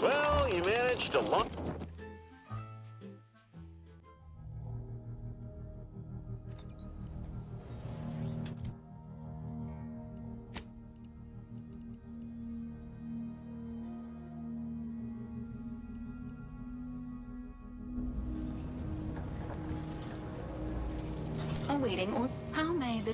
Well, you managed to launch. Awaiting or how may the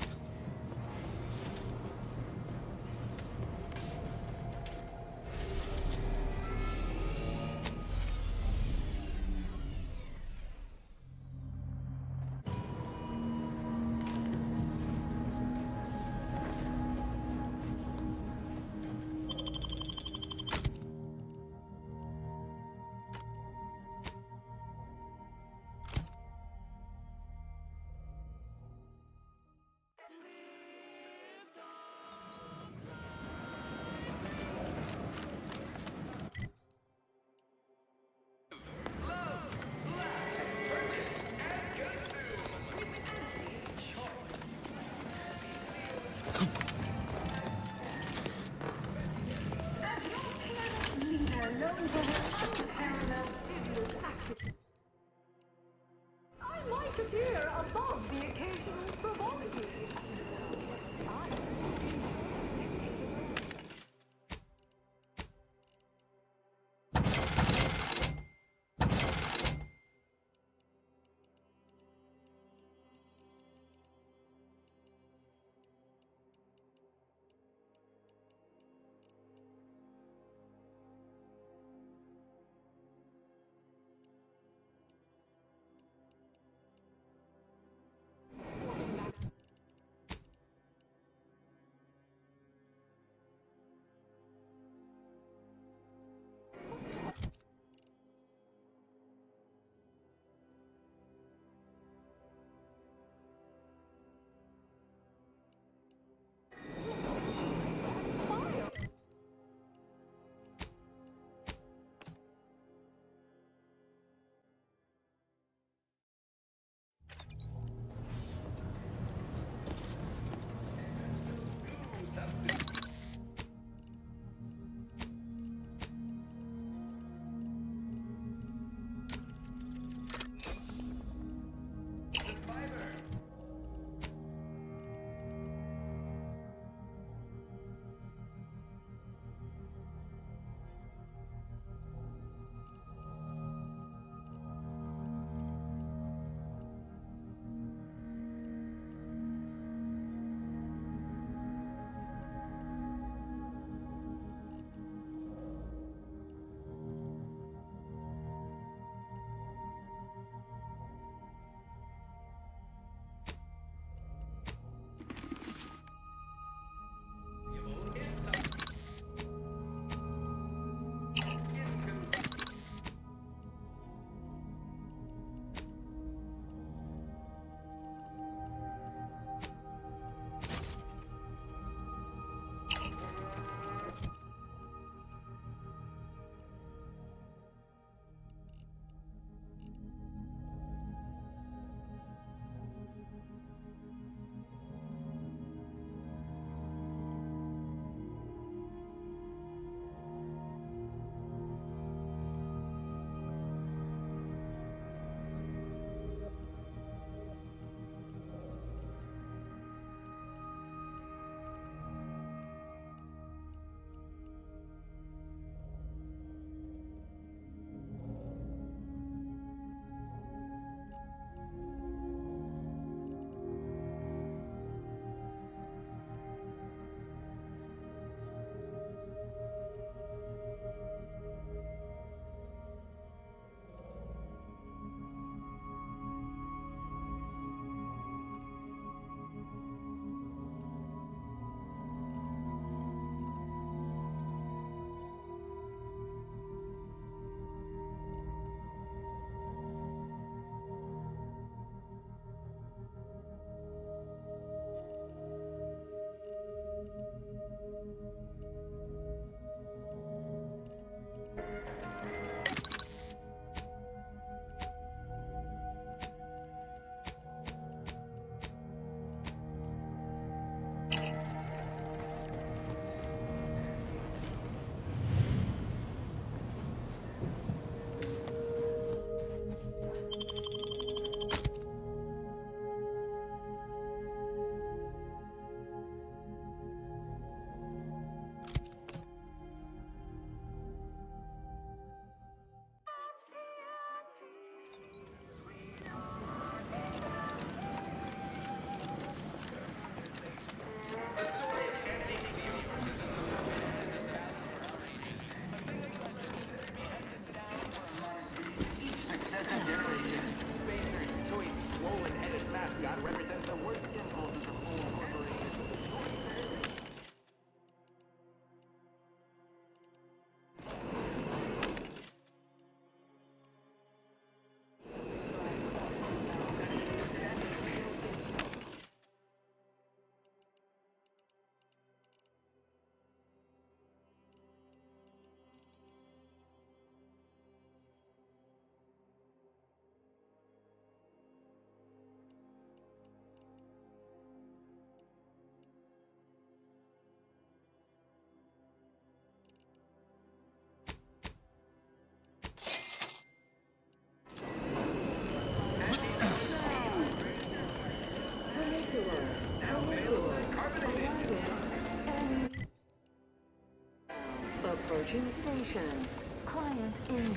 Approaching station. Client in.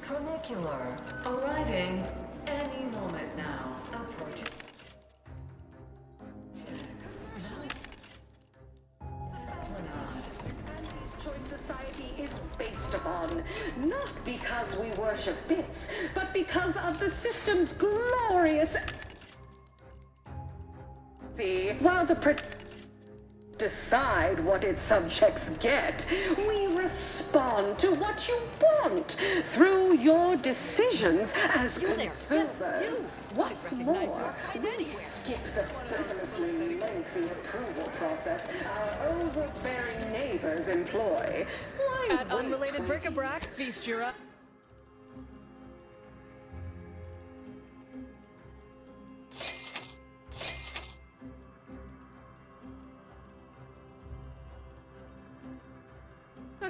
Tramicular. Arriving any moment now. Approaching. Choice society is based upon, not because we worship bits, but because of the system's glorious. See, while the decide what its subjects get, we respond to what you want through your decisions as consumers. What's more, we skip the frivolously lengthy approval process our overbearing neighbors employ. Why At wait Unrelated till- Bric-a-Brac, feast your up.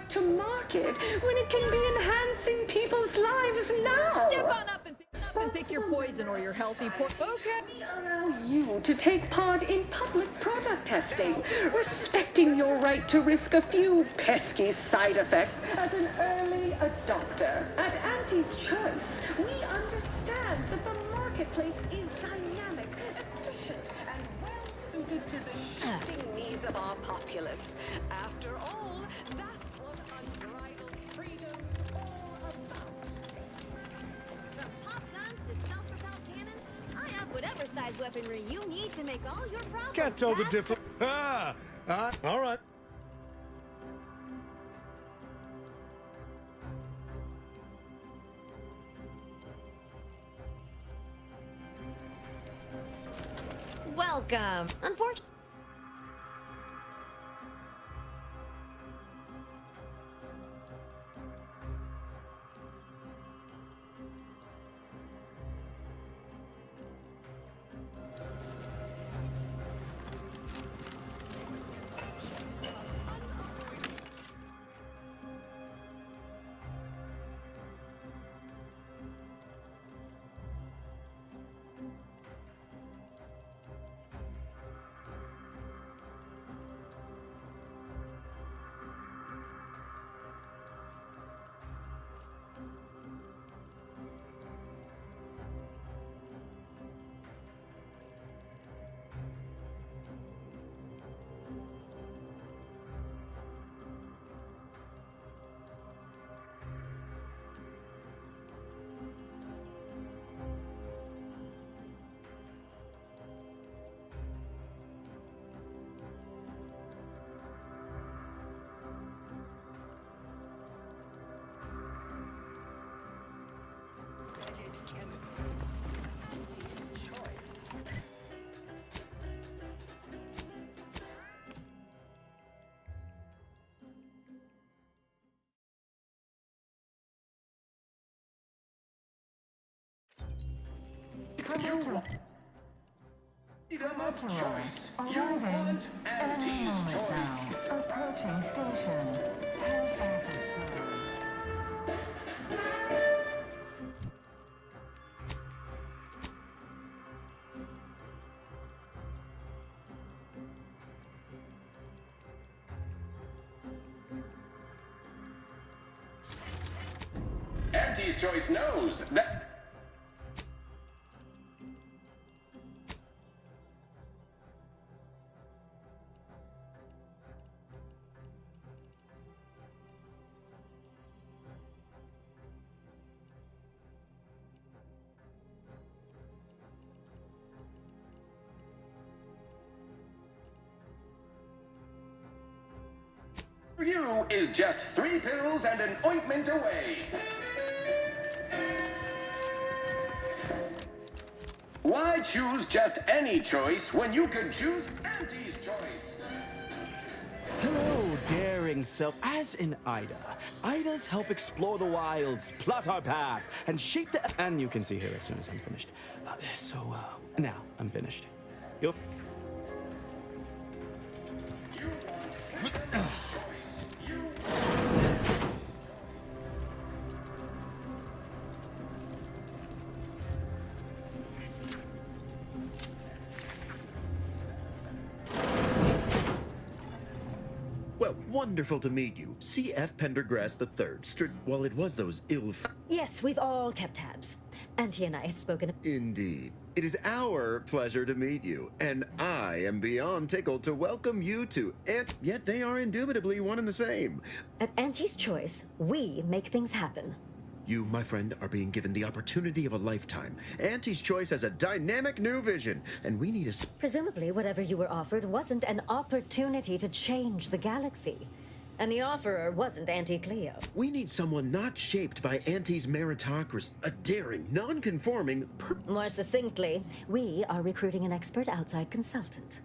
to market when it can be enhancing people's lives now? Step on up and pick your poison or your healthy Okay. We allow you to take part in public product testing, respecting your right to risk a few pesky side effects as an early adopter. At Auntie's Choice, we understand that the marketplace is dynamic, efficient, and well-suited to the shifting needs of our populace. After all, that's what unbridled freedom's all about. From pop guns to self-propelled cannons, I have whatever size weaponry you need to make all your problems Can't tell the fast. difference. All right. Welcome. Unfortunately. Tramicular. Arriving any moment now. Approaching station. Health officer. Auntie's Choice knows that. You is just 3 pills and an ointment away. Why choose just any choice when you could choose Auntie's Choice? Hello, daring self. As in Ida, Idas help explore the wilds, plot our path, and shape the. And you can see here as soon as I'm finished. Now I'm finished. Yup. wonderful to meet you. C.F. Pendergrass III. Well, it was those Yes, we've all kept tabs. Auntie and I have spoken. Indeed. It is our pleasure to meet you, and I am beyond tickled to welcome you to yet they are indubitably one and the same. At Auntie's Choice, we make things happen. You, my friend, are being given the opportunity of a lifetime. Auntie's Choice has a dynamic new vision, and we need a... Presumably, whatever you were offered wasn't an opportunity to change the galaxy. And the offerer wasn't Auntie Cleo. We need someone not shaped by Auntie's meritocracy. A daring, non-conforming... More succinctly, we are recruiting an expert outside consultant.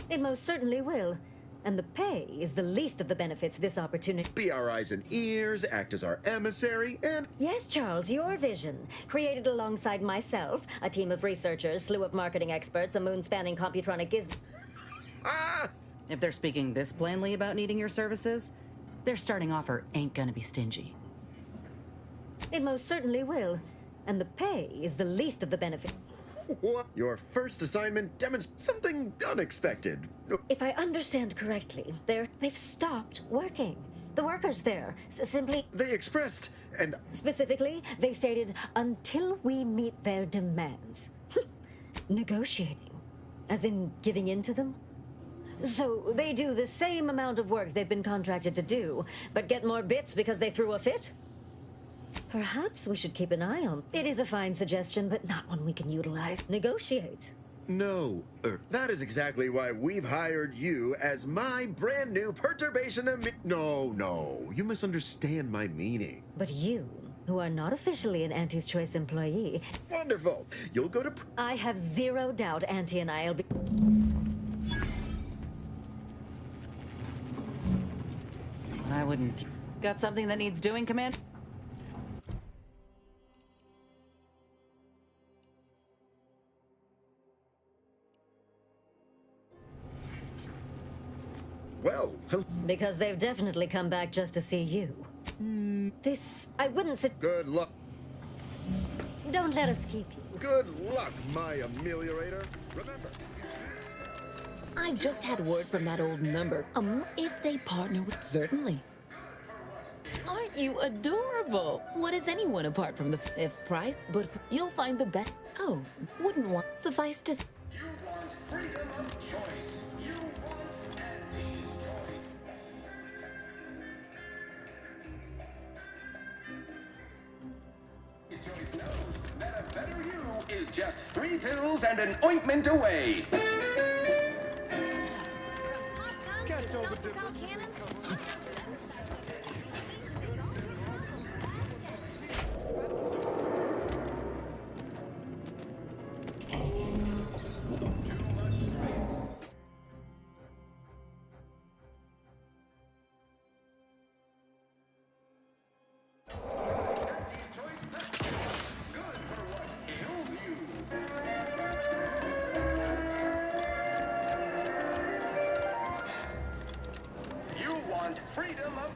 It most certainly will. And the pay is the least of the benefits this opportunity... Be our eyes and ears, act as our emissary, and... Yes, Charles, your vision. Created alongside myself, a team of researchers, slew of marketing experts, a moon-spanning computronic gizmo... Ah! If they're speaking this plainly about needing your services, their starting offer ain't gonna be stingy. It most certainly will. And the pay is the least of the benefits... What? Your first assignment demonstrates something unexpected. If I understand correctly, they've stopped working. The workers there simply... They expressed, and... Specifically, they stated, until we meet their demands. Negotiating. As in giving in to them? So they do the same amount of work they've been contracted to do, but get more bits because they threw a fit? Perhaps we should keep an eye on. It is a fine suggestion, but not one we can utilize. Negotiate. No, that is exactly why we've hired you as my brand new perturbation No, you misunderstand my meaning. But you, who are not officially an Auntie's Choice employee... Wonderful. You'll go to... I have zero doubt Auntie and I'll be... I wouldn't... Got something that needs doing, Command? Well... Because they've definitely come back just to see you. This... I wouldn't sit... Good luck. Don't let us keep you. Good luck, my ameliorator. Remember... I just had word from that old number. If they partner with... Certainly. Aren't you adorable? What is anyone apart from the... If price, but you'll find the best... Oh, wouldn't want... Suffice to... You want freedom of choice. You want Auntie's choice. Choice knows that a better you is just 3 pills and an ointment away. Can't tell the difference. Freedom of...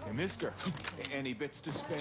Hey, mister, any bits to spare?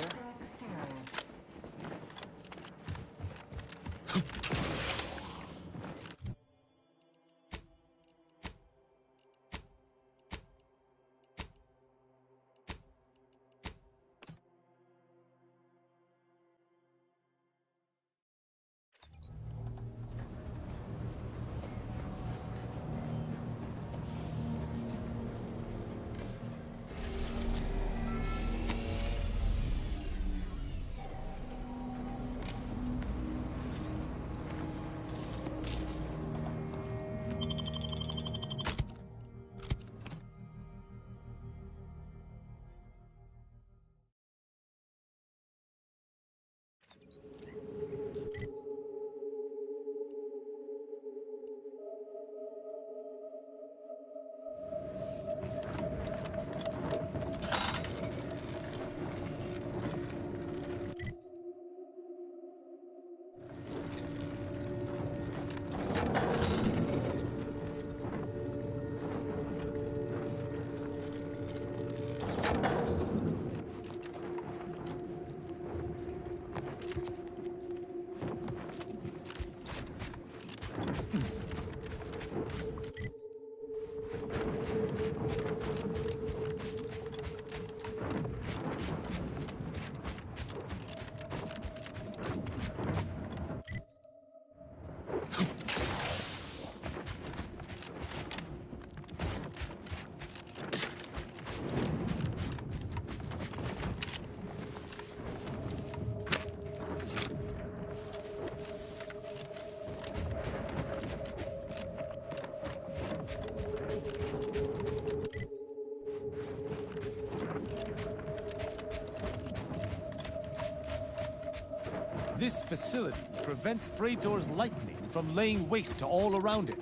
This facility prevents Praetor's lightning from laying waste to all around it.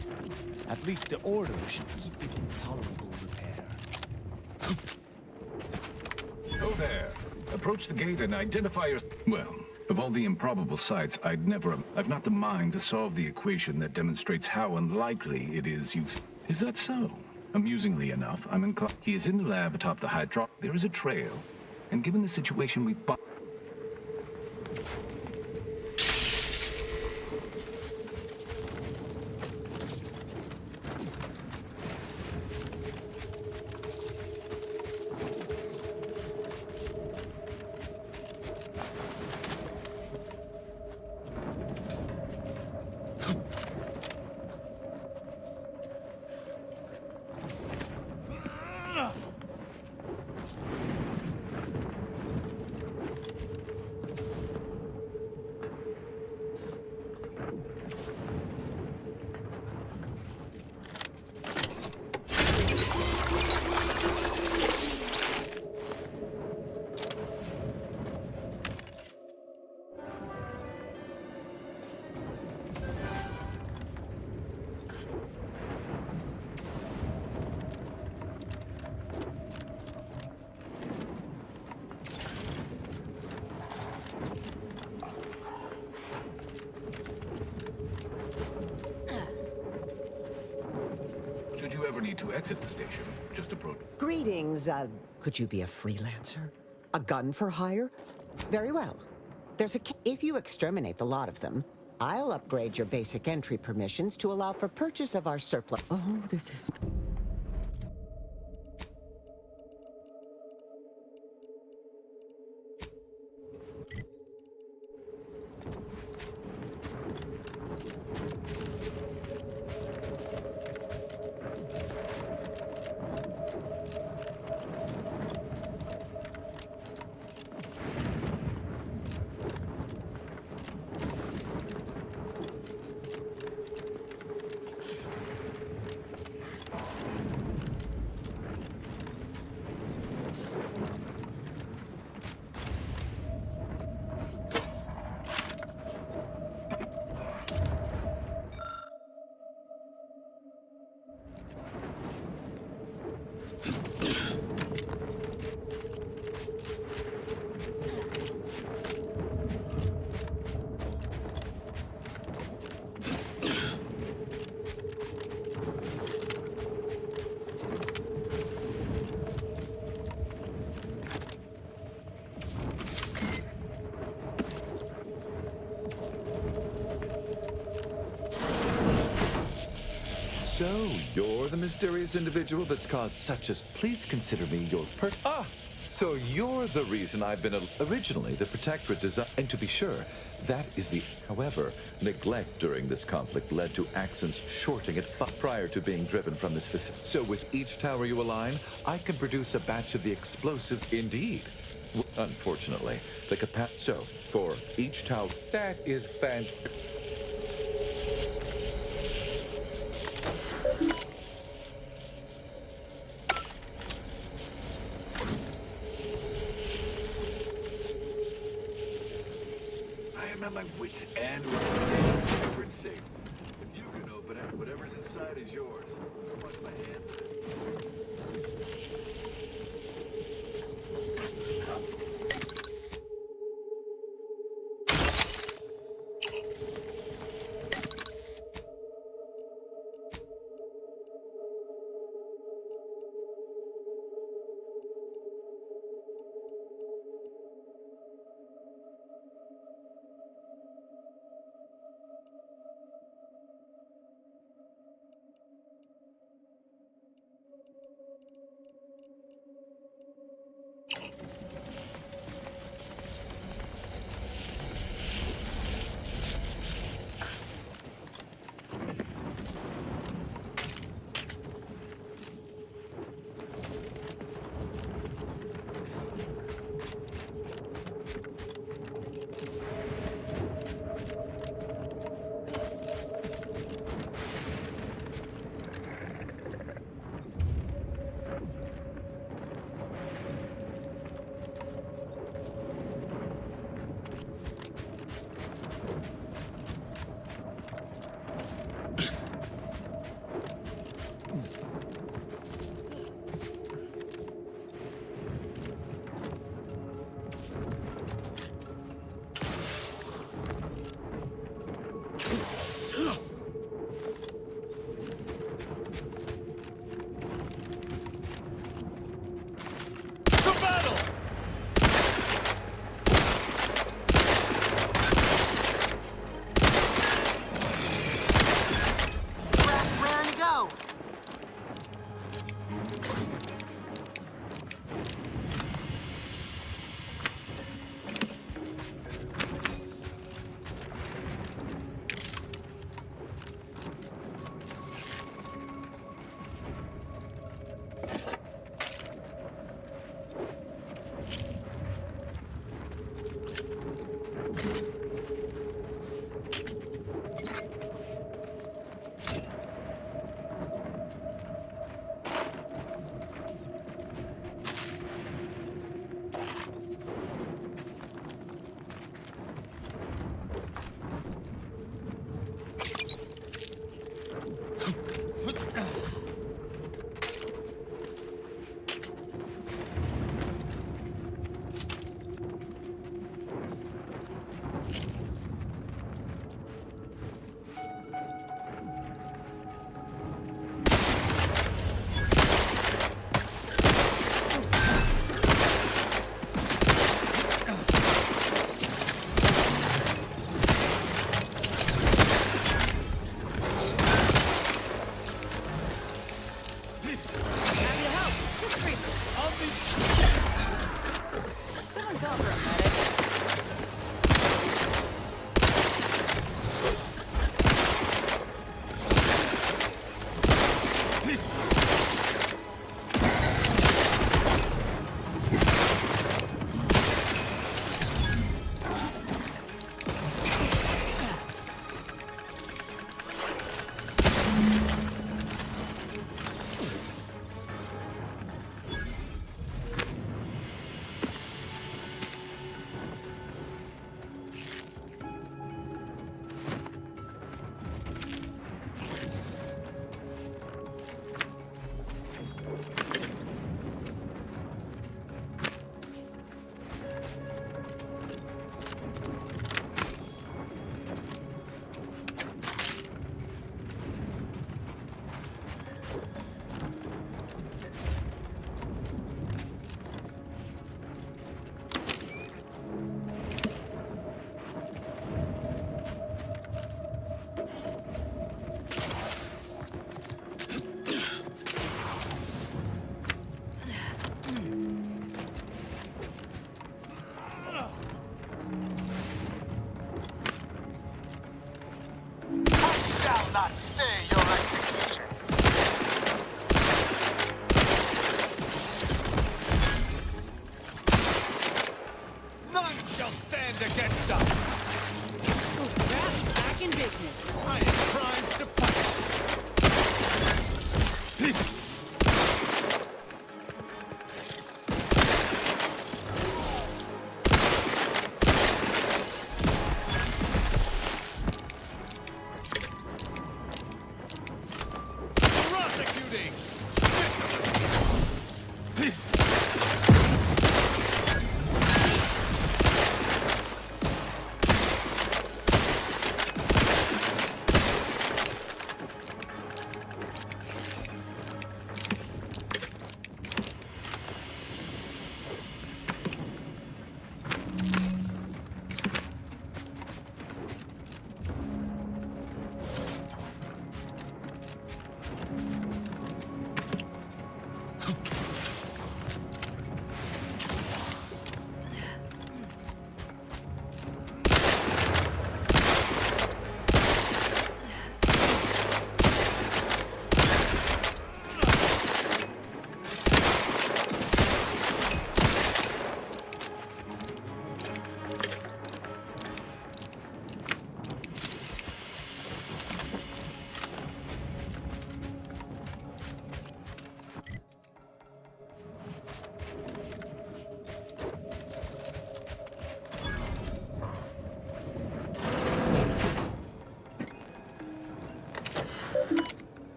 At least the Order should keep it in tolerable repair. Go there. Approach the gate and identify your... Well, of all the improbable sights, I've not the mind to solve the equation that demonstrates how unlikely it is you... Is that so? Amusingly enough, I'm inclined... He is in the lab atop the hydro... There is a trail, and given the situation we find... Should you ever need to exit the station, just approach... Greetings, could you be a freelancer? A gun for hire? Very well. If you exterminate the lot of them, I'll upgrade your basic entry permissions to allow for purchase of our surplus. Oh, this is... So, you're the mysterious individual that's caused such as... Please consider me your so you're the reason I've been originally the Protectorate design... And to be sure, that is the... However, neglect during this conflict led to Axon's shorting it prior to being driven from this facility. So with each tower you align, I can produce a batch of the explosive... Indeed. Unfortunately, the capacity... So, for each tower... That is fantastic. I'm at my wit's end with the safe. If you can open it, whatever's inside is yours. Watch my hands. Someone call for a medic.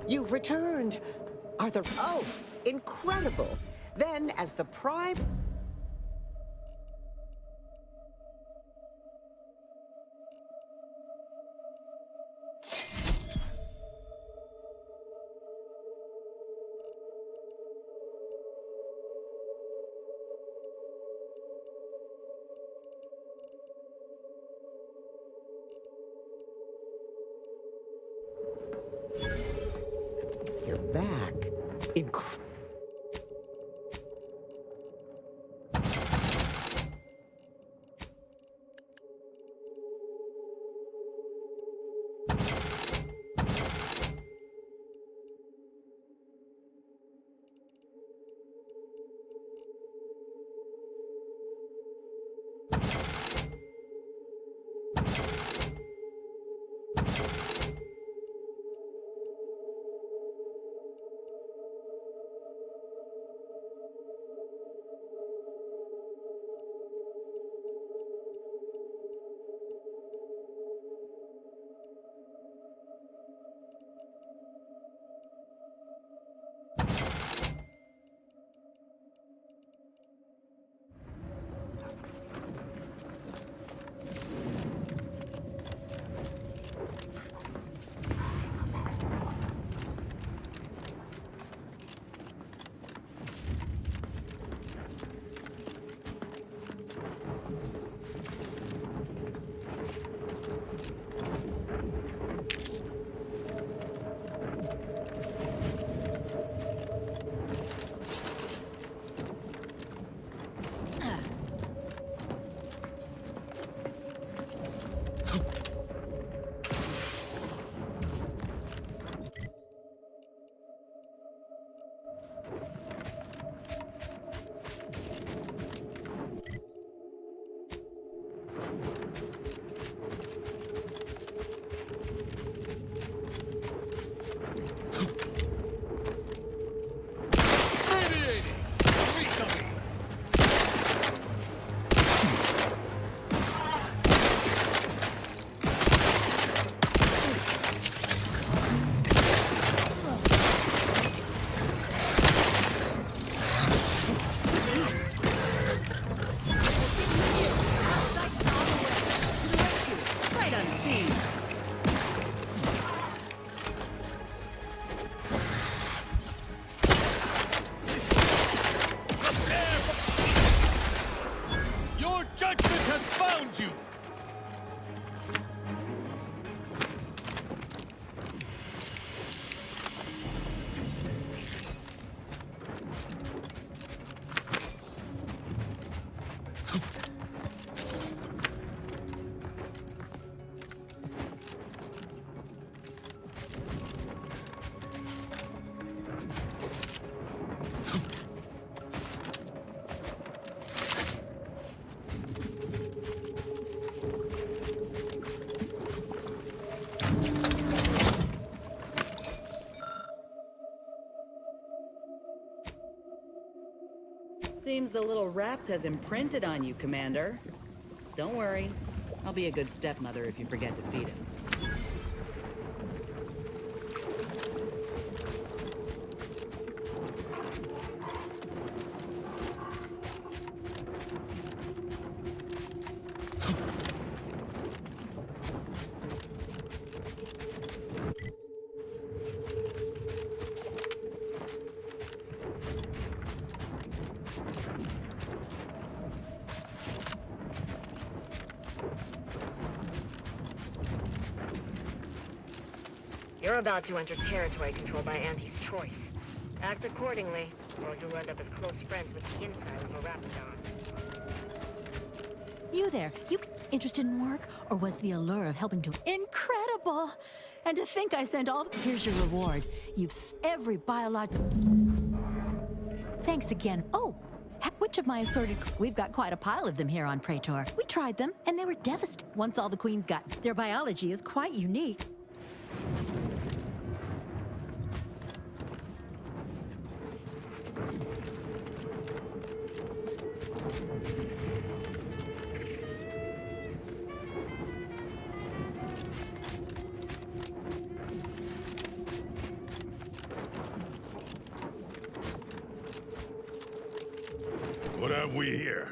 You've returned. Are the... Oh, incredible. Then, as the prime... You're back. Seems the little rapt has imprinted on you, Commander. Don't worry. I'll be a good stepmother if you forget to feed him. You're about to enter territory controlled by Auntie's choice. Act accordingly, or you'll end up as close friends with the inside of a Rapidon. You there, you interested in work, or was the allure of helping to... Incredible! And to think I sent all... Here's your reward. You've every biological... Thanks again. Oh, which of my assorted... We've got quite a pile of them here on Praetor. We tried them, and they were devastating. Once all the queens got... Their biology is quite unique. have we here?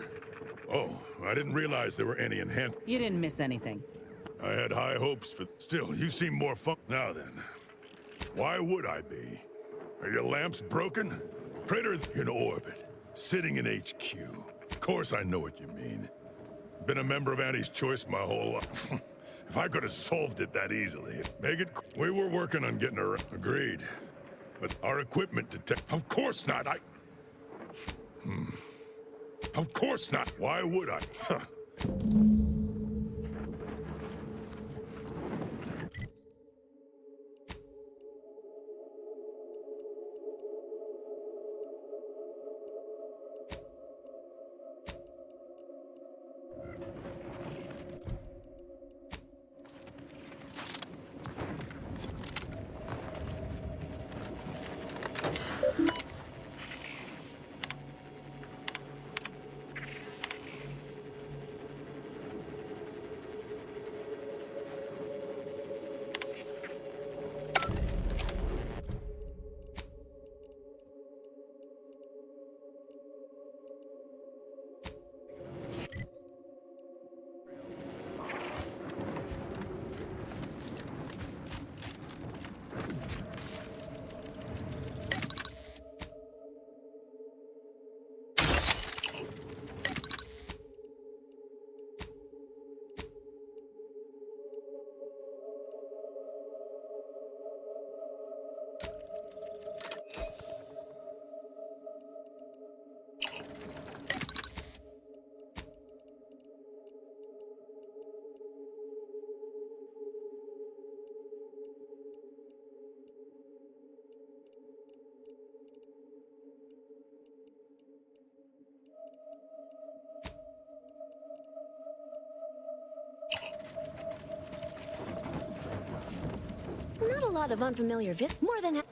Oh, I didn't realize there were any enhanced. You didn't miss anything. I had high hopes for. Still, you seem more fun. Now then, why would I be? Are your lamps broken? Praetor's in orbit, sitting in HQ. Of course I know what you mean. Been a member of Annie's Choice my whole life. If I could have solved it that easily. Make it. We were working on getting her. Agreed. But our equipment detect. Of course not. Of course not. Why would I? Huh. Not a lot of unfamiliar more than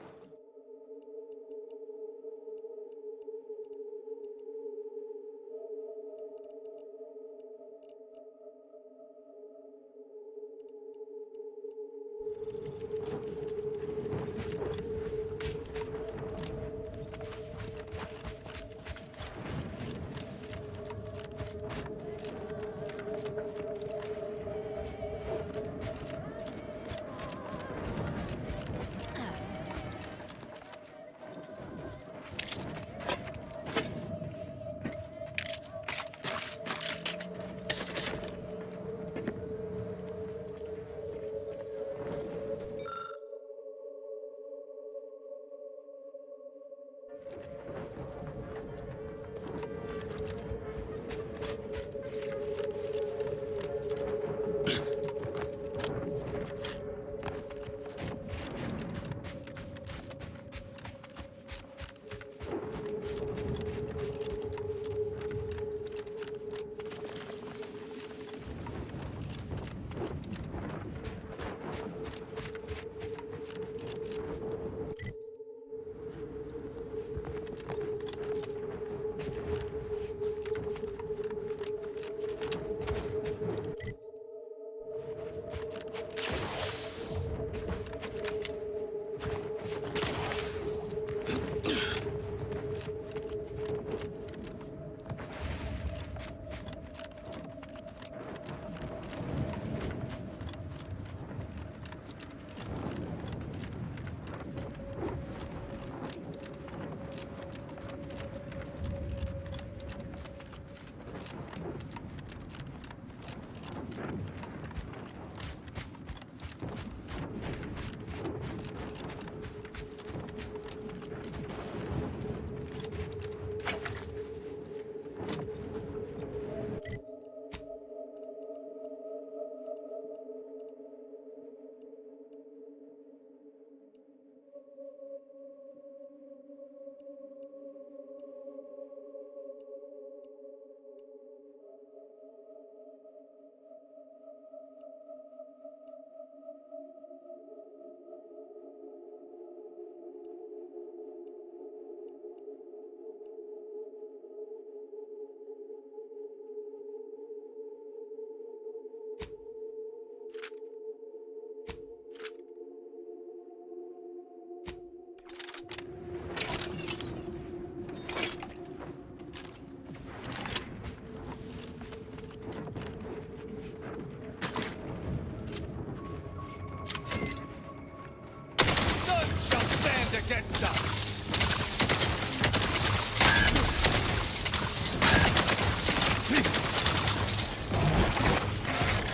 against us!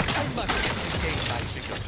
I must engage my figure.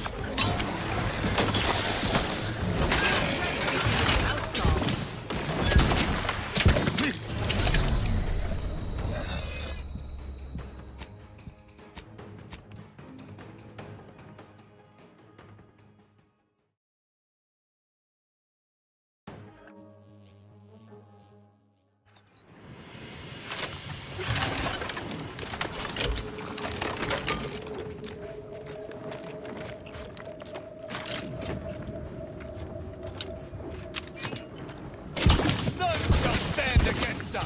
None shall stand against us!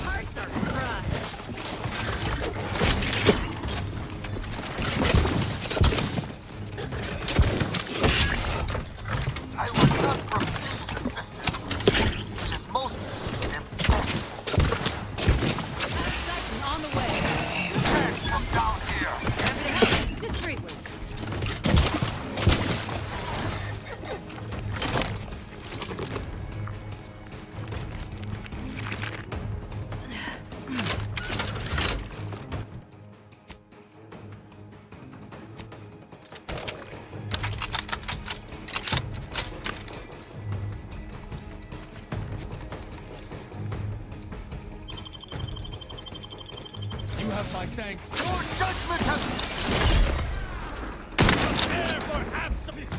Hearts are crushed. I will not refuse assistance. It is most important. Assassin on the way. Attack from down here. Discreetly. You have my thanks. Your judgment has... Prepare for absolute...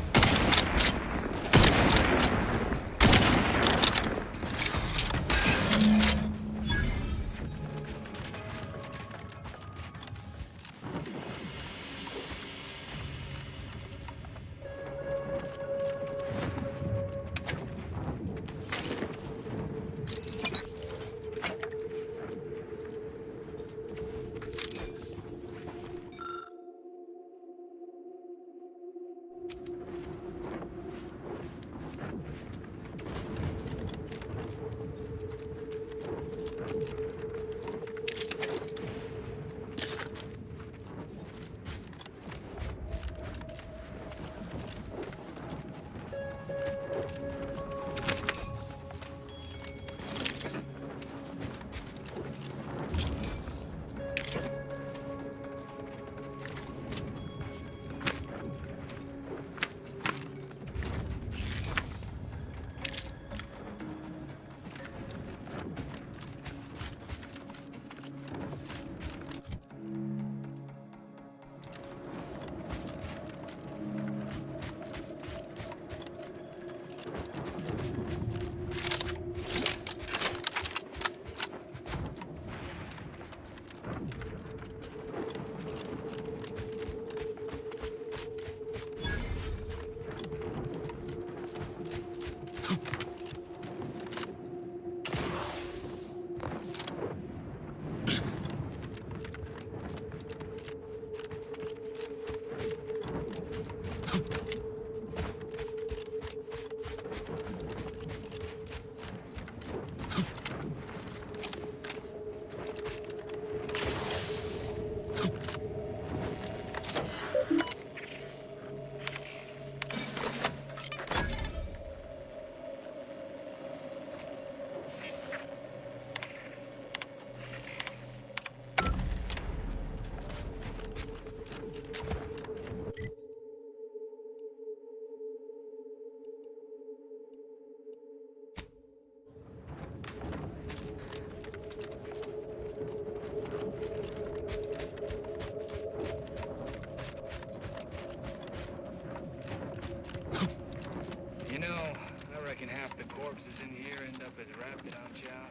You know, I reckon half the corpses in here end up as Raptidon chow.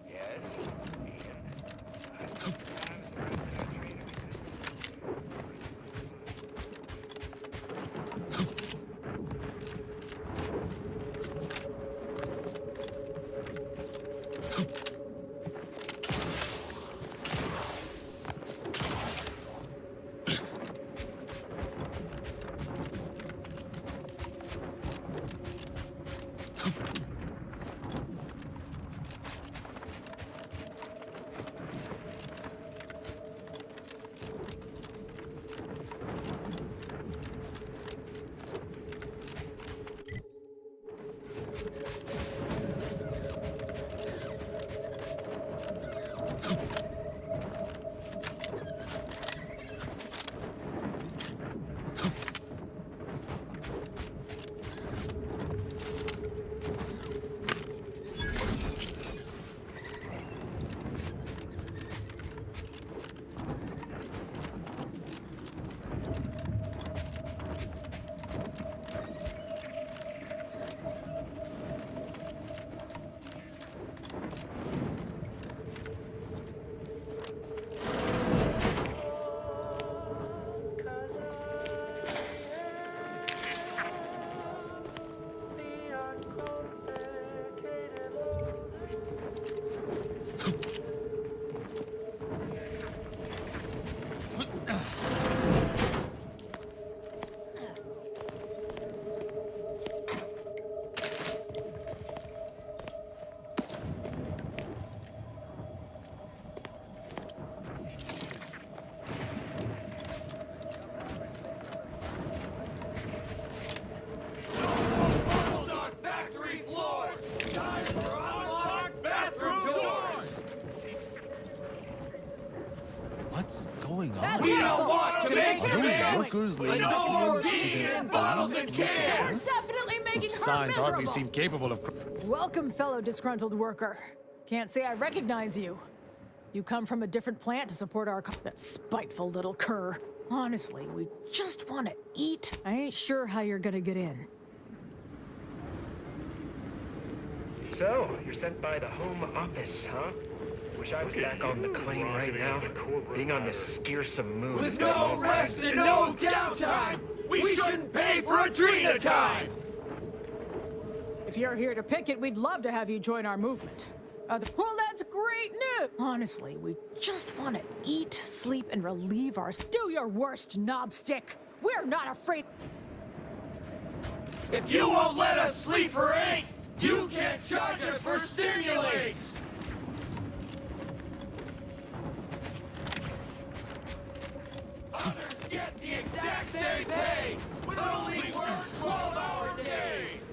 Yes, Ian. Sometimes the Raptidon trainer going on? We don't want to make Are those workers laying more claim to their bottles own and resources? Definitely making her Signs hardly miserable. seem capable of... Welcome, fellow disgruntled worker. Can't say I recognize you. You come from a different plant to support our... That spiteful little cur. Honestly, we just want to eat. I ain't sure how you're gonna get in. So, you're sent by the Home Office, huh? Wish I was back on the claim right now. Being on this skeersome moon is With no rest and no downtime, we shouldn't pay for a Trina time! If you're here to picket, we'd love to have you join our movement. Well, that's great news! Honestly, we just want to eat, sleep, and relieve our... Do your worst, knobstick! We're not afraid... If you won't let us sleep or eat, you can't charge us for stimulants! Others get the exact same pay, but only work 12-hour days!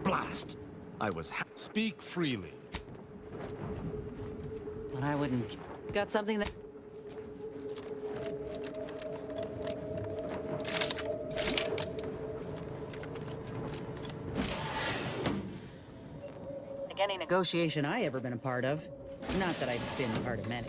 Blast! I was Speak freely. But I wouldn't... Got something that... Like any negotiation I ever been a part of. Not that I've been part of many.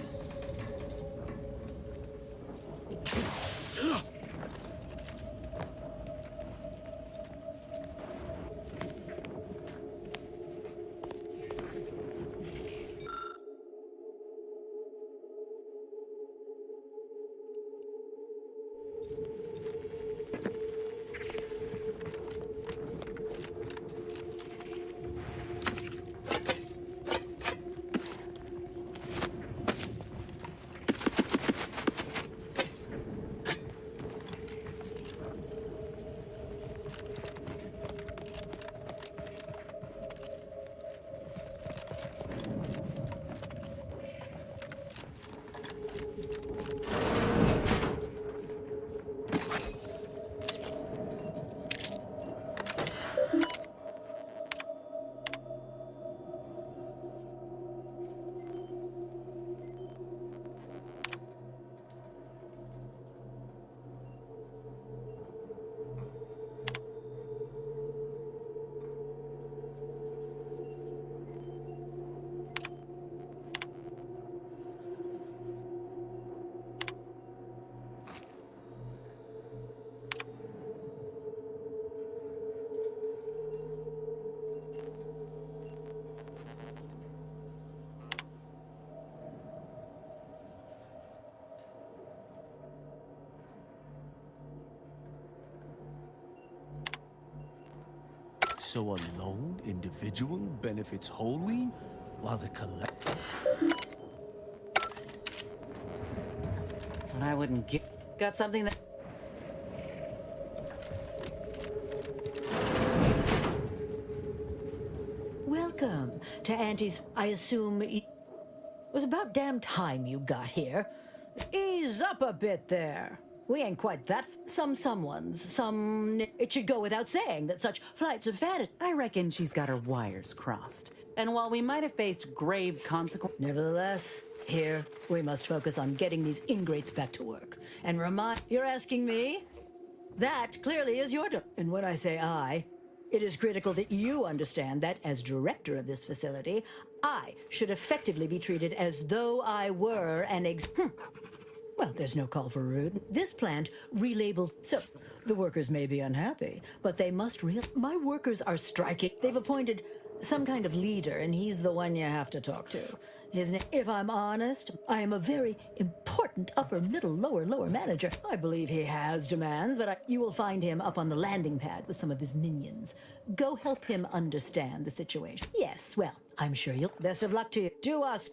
So a lone individual benefits wholly, while the collective... But I wouldn't give... Got something that... Welcome to Auntie's. I assume it was about damn time you got here. Ease up a bit there. We ain't quite that. Some. It should go without saying that such flights of fantasy. I reckon she's got her wires crossed. And while we might have faced grave consequences... Nevertheless, here we must focus on getting these ingrates back to work. And remind... You're asking me? That clearly is your... And when I say I, it is critical that you understand that as director of this facility, I should effectively be treated as though I were an Well, there's no call for rude. This plant relabeled, so the workers may be unhappy, but they must My workers are striking. They've appointed some kind of leader, and he's the one you have to talk to. His name, if I'm honest, I am a very important upper, middle, lower manager. I believe he has demands, but you will find him up on the landing pad with some of his minions. Go help him understand the situation. Yes, well, I'm sure you'll... Best of luck to you. Do us...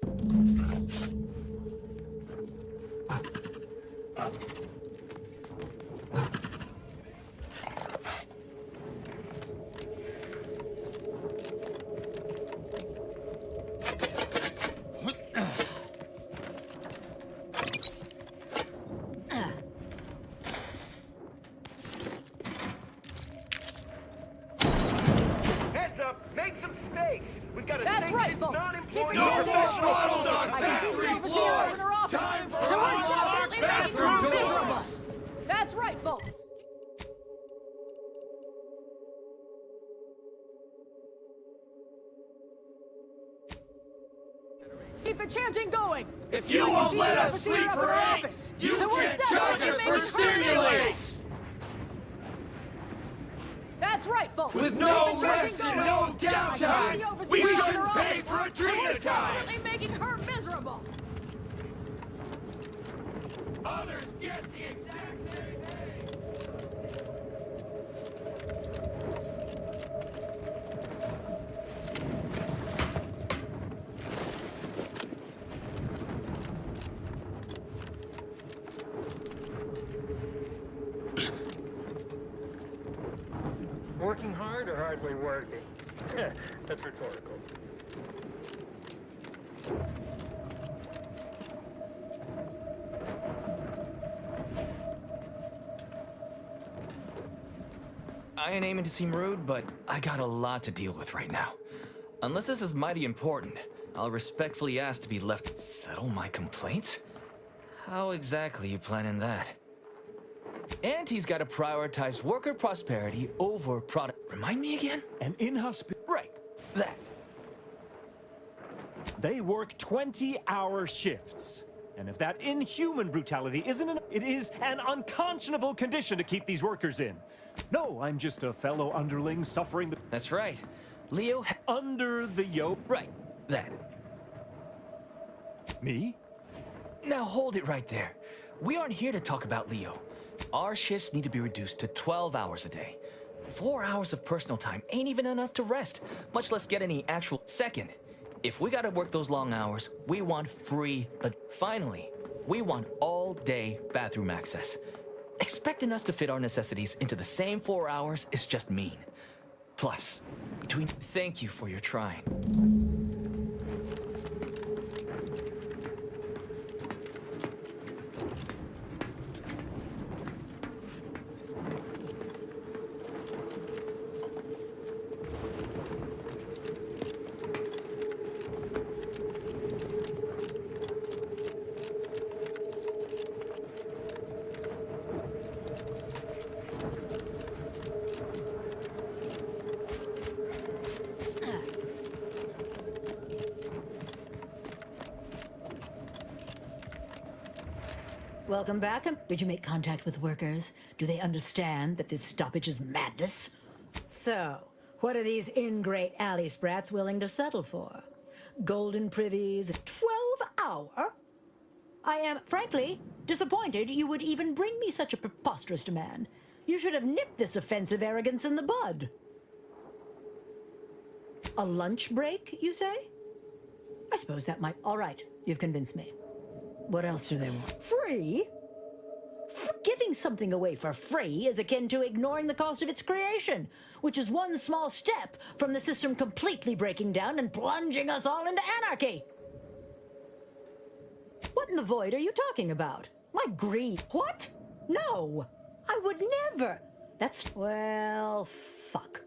Heads up! Make some space! We've got a That's right, sanctioned, folks. non-employee... No professional bottles on I can see the overseer over in her office. Time for And we're definitely making her bathroom miserable. tours. That's right, folks. Keep the chanting going. If you won't let us sleep for 8, you can't charge us for stimulants! That's right, folks. With no Keep the chanting rest and going. no I can see downtime, the overseer we over in shouldn't her pay office. for a drink And at a we're time. definitely making her miserable. Others get the exact same thing! Working hard or hardly working? That's rhetorical. I ain't aiming to seem rude, but I got a lot to deal with right now. Unless this is mighty important, I'll respectfully ask to be left settle my complaints? How exactly you planning that? Auntie's got to prioritize worker prosperity over product. Remind me again? An inhospitable. Right, that. They work 20-hour shifts. And if that inhuman brutality isn't it is an unconscionable condition to keep these workers in. No, I'm just a fellow underling suffering the... That's right. Leo under the yoke. Right, that. Me? Now hold it right there. We aren't here to talk about Leo. Our shifts need to be reduced to 12 hours a day. 4 hours of personal time ain't even enough to rest, much less get any actual... Second, if we gotta work those long hours, we want free... Finally, we want all-day bathroom access. Expecting us to fit our necessities into the same 4 hours is just mean. Plus, between... Thank you for your trying. Welcome back. Did you make contact with workers? Do they understand that this stoppage is madness? So, what are these ingrate alley sprats willing to settle for? Golden privies, 12-hour? I am, frankly, disappointed you would even bring me such a preposterous demand. You should have nipped this offensive arrogance in the bud. A lunch break, you say? I suppose that might... All right, you've convinced me. What else do they want? Free? Giving something away for free is akin to ignoring the cost of its creation, which is one small step from the system completely breaking down and plunging us all into anarchy. What in the void are you talking about? My greed. What? No, I would never. That's, well, fuck.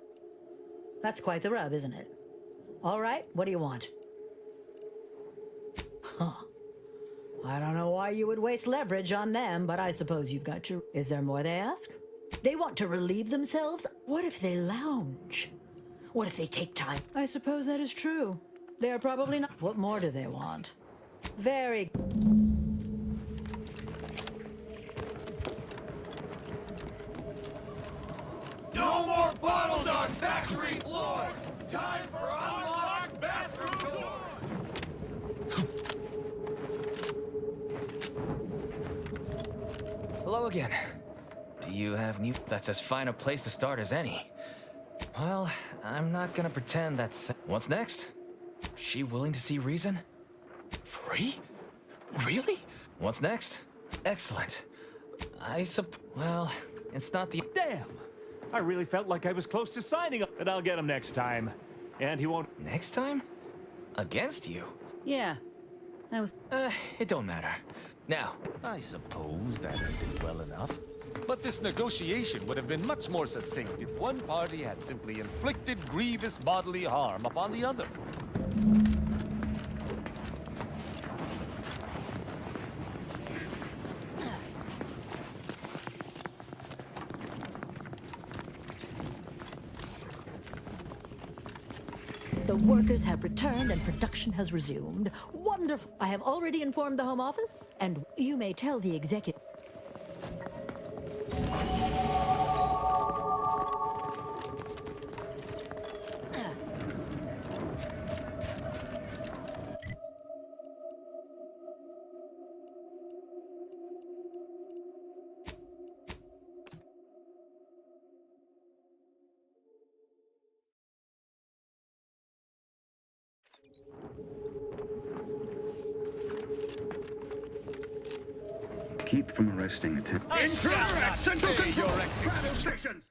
That's quite the rub, isn't it? All right, what do you want? Huh. I don't know why you would waste leverage on them, but I suppose you've got your... Is there more they ask? They want to relieve themselves? What if they lounge? What if they take time? I suppose that is true. They are probably not... What more do they want? Very... No more bottles on factory floors! Time for unlocked bathroom doors! Hello again. Do you have new... That's as fine a place to start as any. Well, I'm not gonna pretend that's... What's next? She willing to see reason? Free? Really? What's next? Excellent. Well, it's not the... Damn! I really felt like I was close to signing up, but I'll get him next time. And he won't... Next time? Against you? Yeah. I was... It don't matter. Now... I suppose that ended well enough. But this negotiation would have been much more succinct if one party had simply inflicted grievous bodily harm upon the other. The workers have returned and production has resumed. Wonderful. I have already informed the Home Office, and you may tell the executive. Keep from arresting attention. Intruder at Central Control! Battle stations!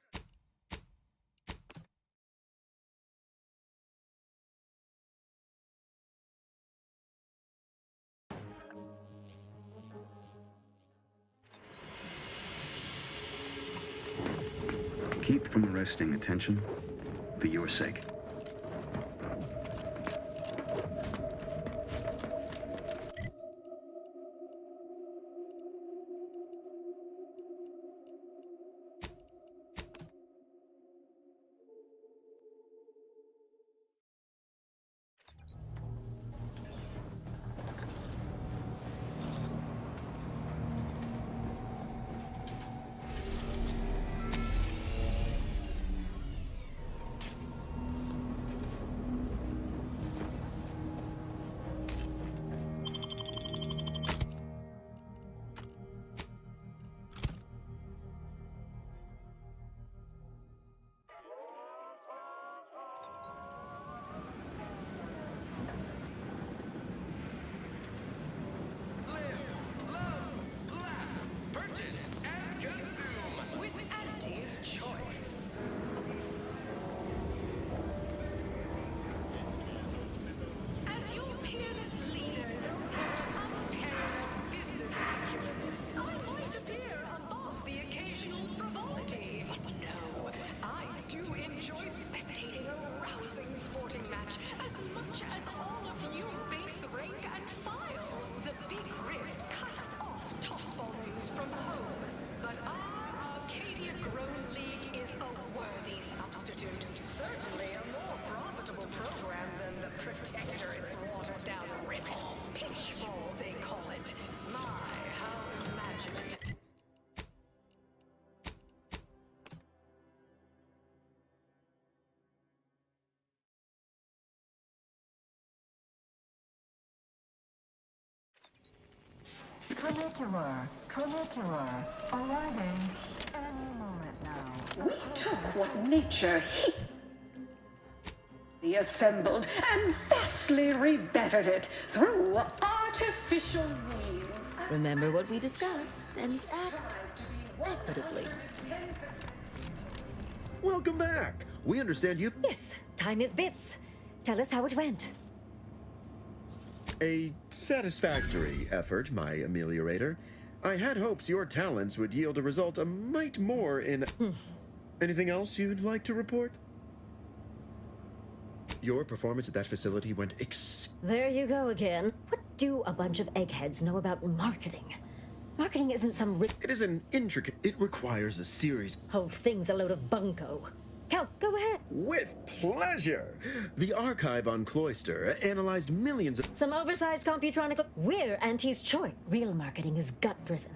Keep from arresting attention for your sake. Purchase and consume with Auntie's Choice. As your peerless leader, unparalleled business acumen, I might appear above the occasional frivolity. But no, I do enjoy spectating a rousing sporting match as much as all of you base rank and file. The big rift cut off toss volumes from home, but our Arcadia-grown league is a worthy substitute. Certainly a more profitable program than the Protectorate's watered-down rip-off pitchball, they call it. My, how imaginative. Trinicular, arriving any moment now. We took what nature he assembled and vastly rebettered it through artificial means. Remember what we discussed and act equitably. Welcome back. We understand you... Yes, time is bits. Tell us how it went. A satisfactory effort, my ameliorator. I had hopes your talents would yield a result a mite more in... Anything else you'd like to report? Your performance at that facility went There you go again. What do a bunch of eggheads know about marketing? Marketing isn't some It is an intricate... It requires a series... Whole thing's a load of bunco. Cal, go ahead. With pleasure! The archive on Cloister analyzed millions of... Some oversized computronic... We're Auntie's Choice. Real marketing is gut-driven.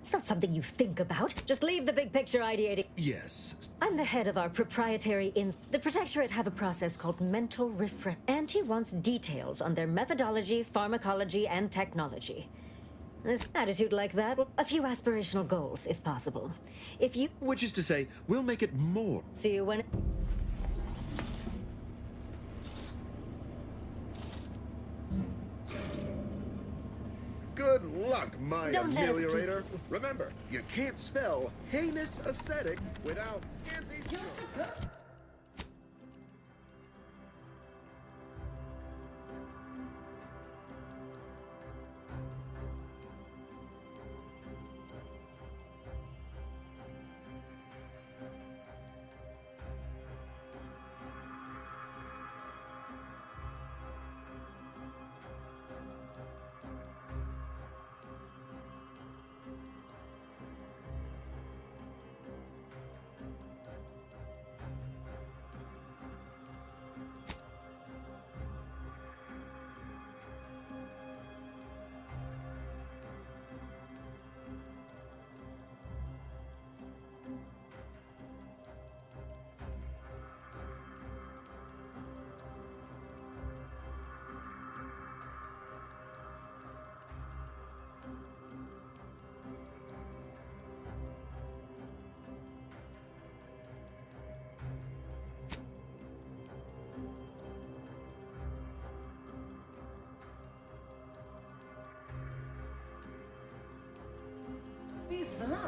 It's not something you think about. Just leave the big picture ideating. Yes. I'm the head of our proprietary The Protectorate have a process called mental refresh. Auntie wants details on their methodology, pharmacology, and technology. This attitude like that, a few aspirational goals, if possible. If you... Which is to say, we'll make it more. See you when... Good luck, my Don't ask me. ameliorator. Remember, you can't spell heinous ascetic without anti...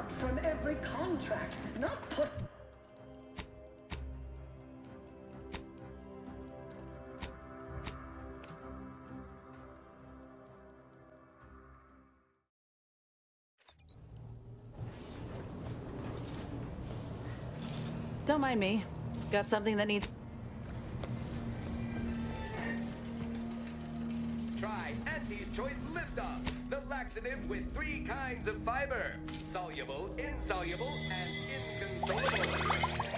apart from every contract, not put. Don't mind me. Got something that needs... Try Auntie's Choice Lift-Off, the laxative with 3 kinds of fiber. Soluble, insoluble, and inconsolable.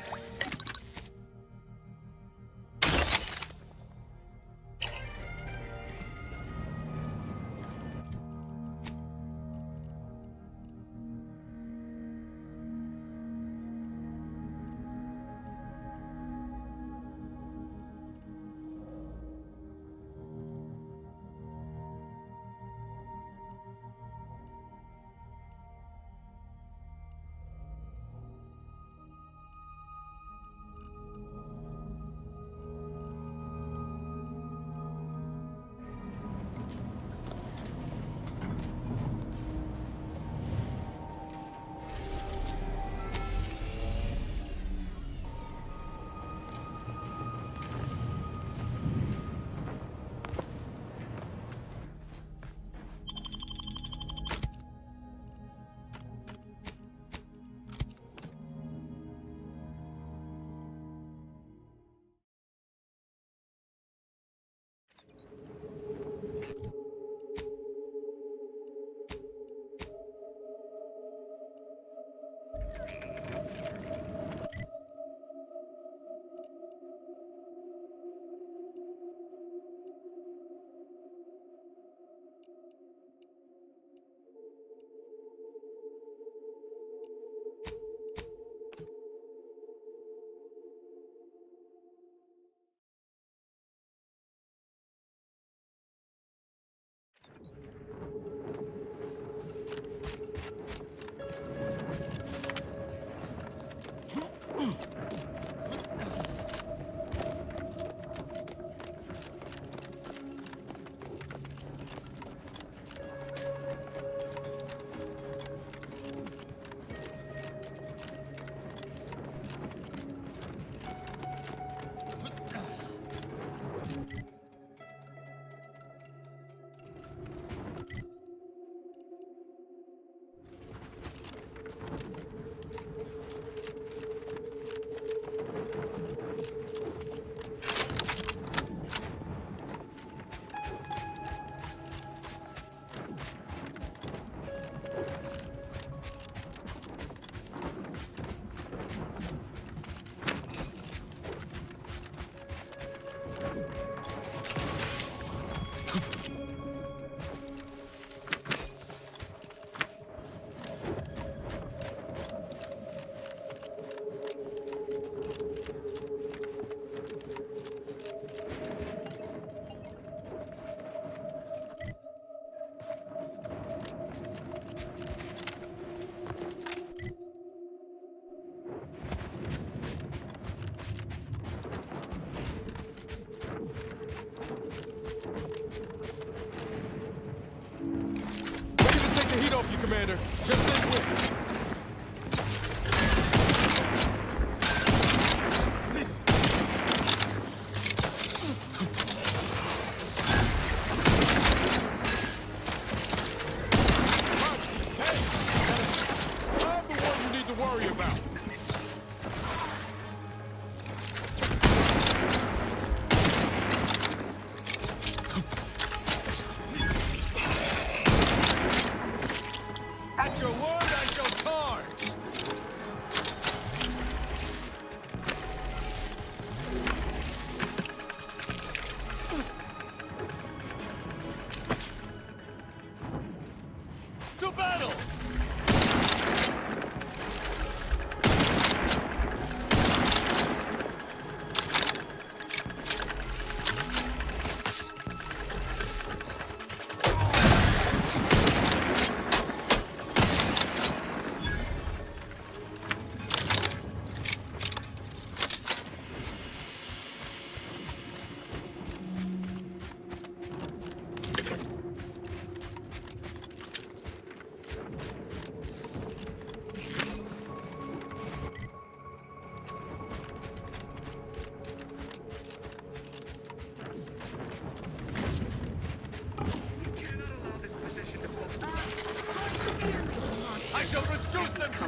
Commander. Just this way.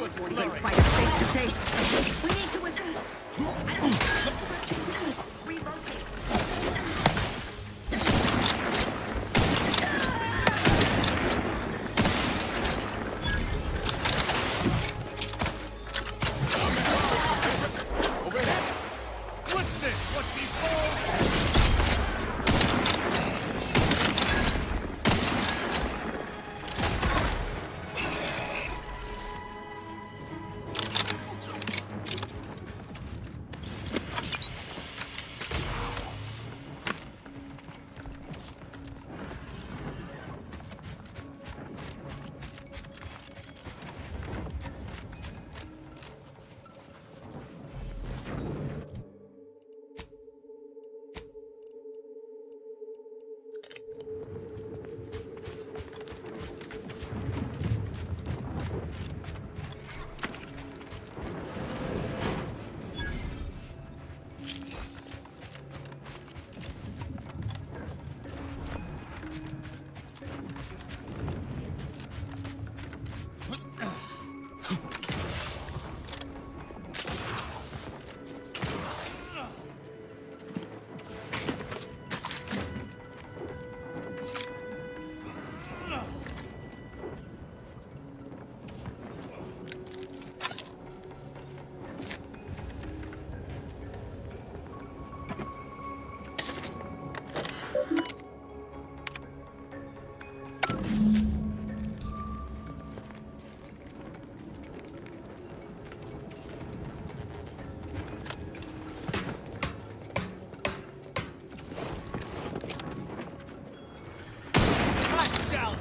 slurry. Fight face to face. We need to relocate. Over here. What's this? What's these balls?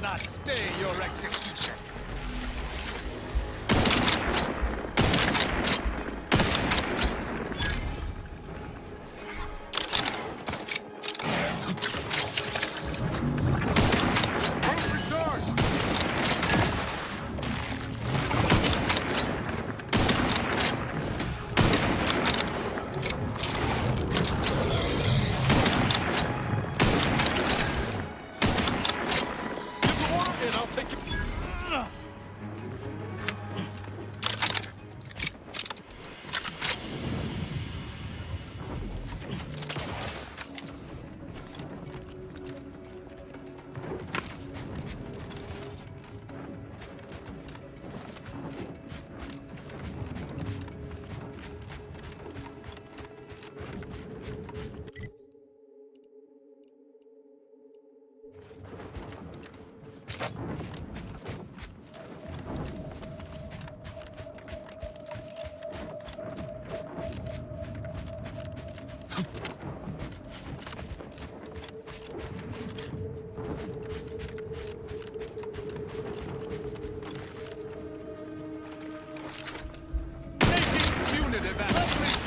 Not stay your execution.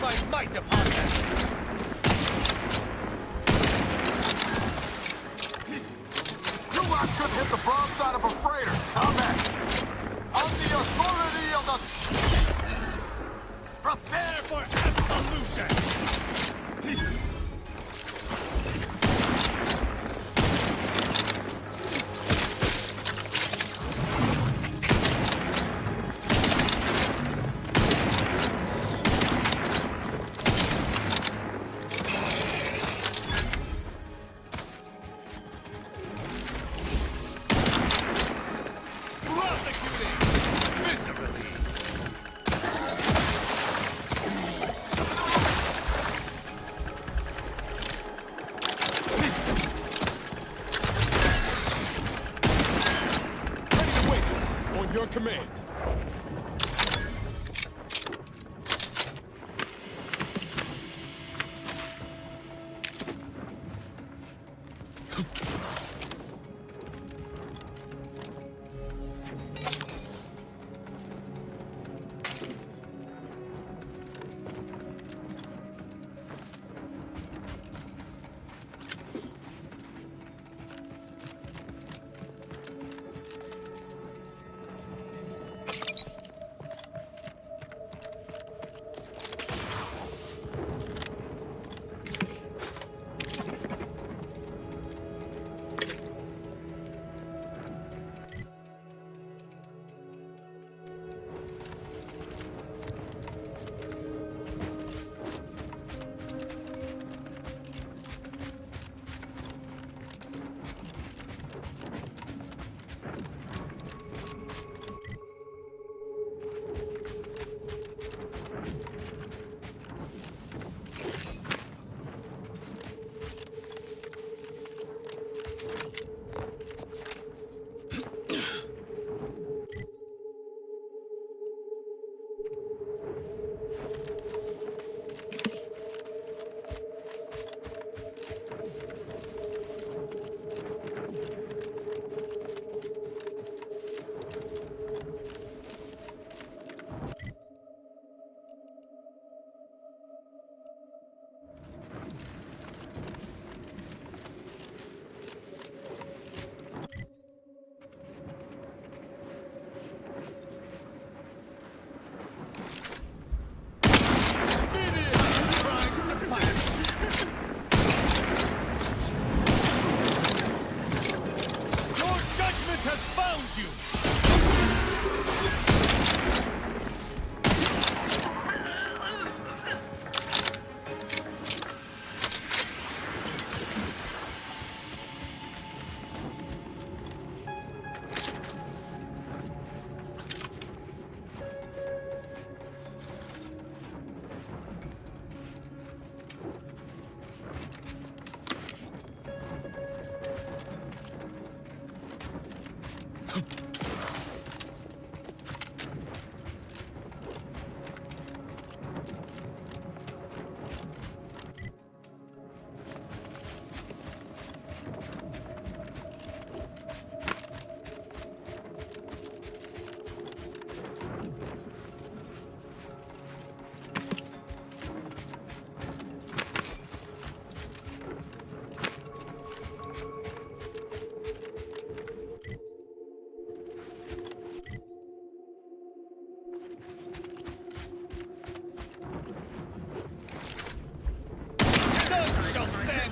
My might upon them! You could hit the broadside of a freighter. Combat! Under the authority of the... Prepare for absolution! Your command.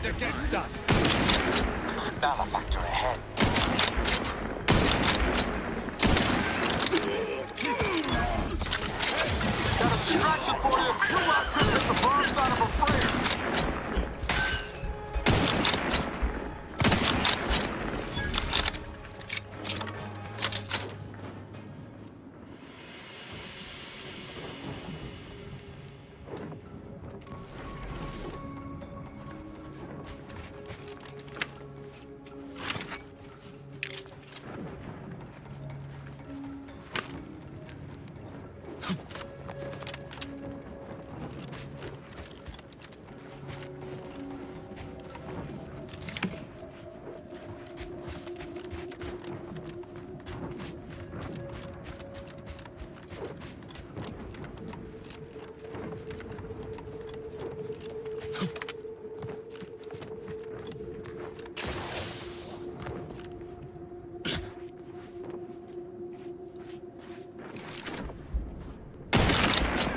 against us. Malefactor ahead. Got a distraction for you. You lot could hit the broad side of a freighter.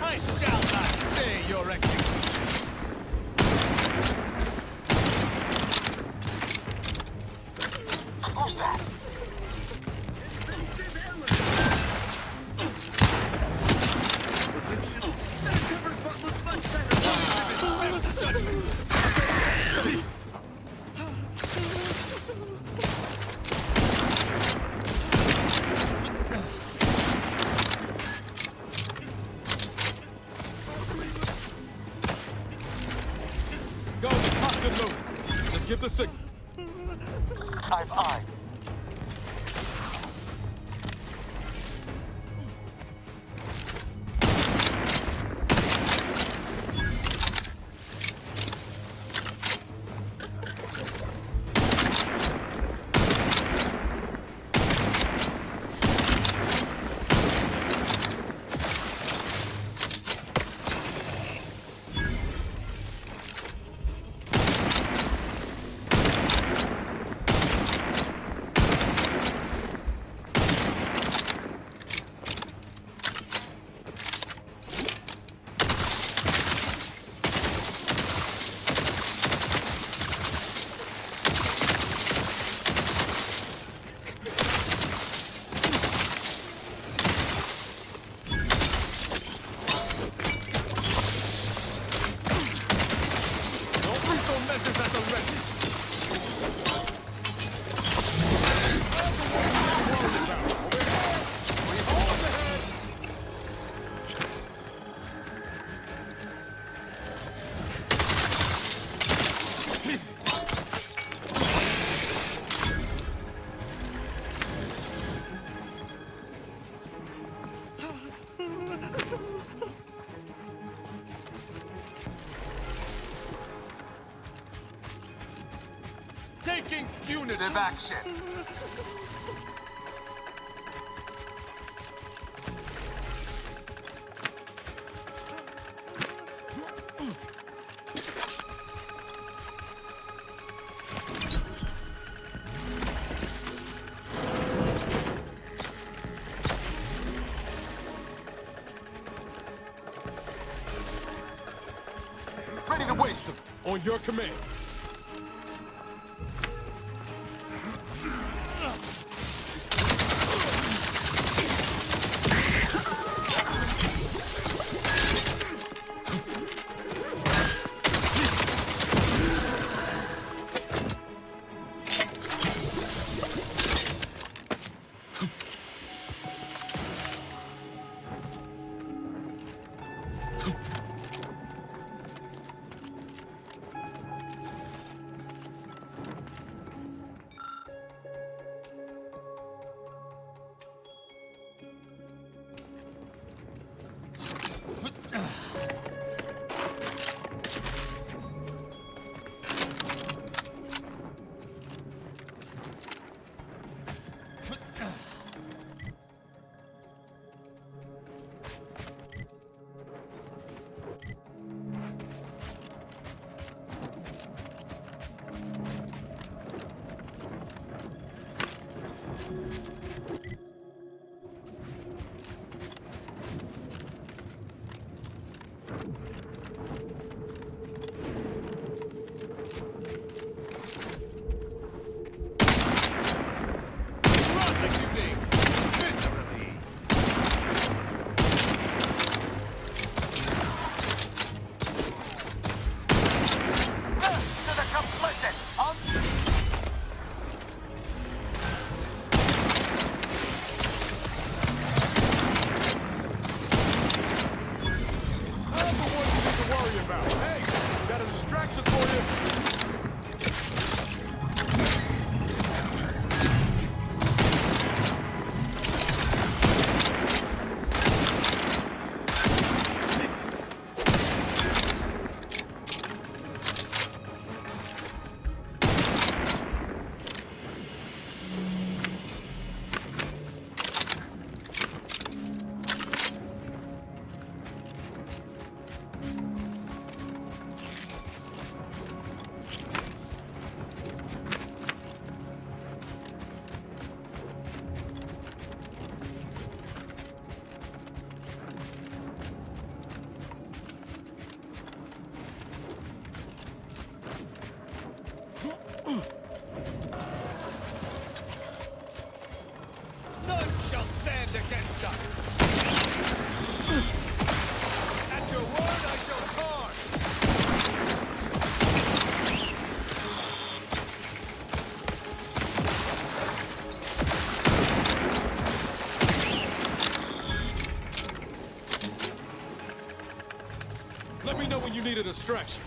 I shall not stay your execution. Who's that? Go, locked and loaded. Just give the signal. I've eyed. Measures at the ready. Taking punitive action. Ready to waste them. On your command. about. Hey, got a distraction for you. None shall stand against us! At your word I shall charge! Let me know when you need a distraction.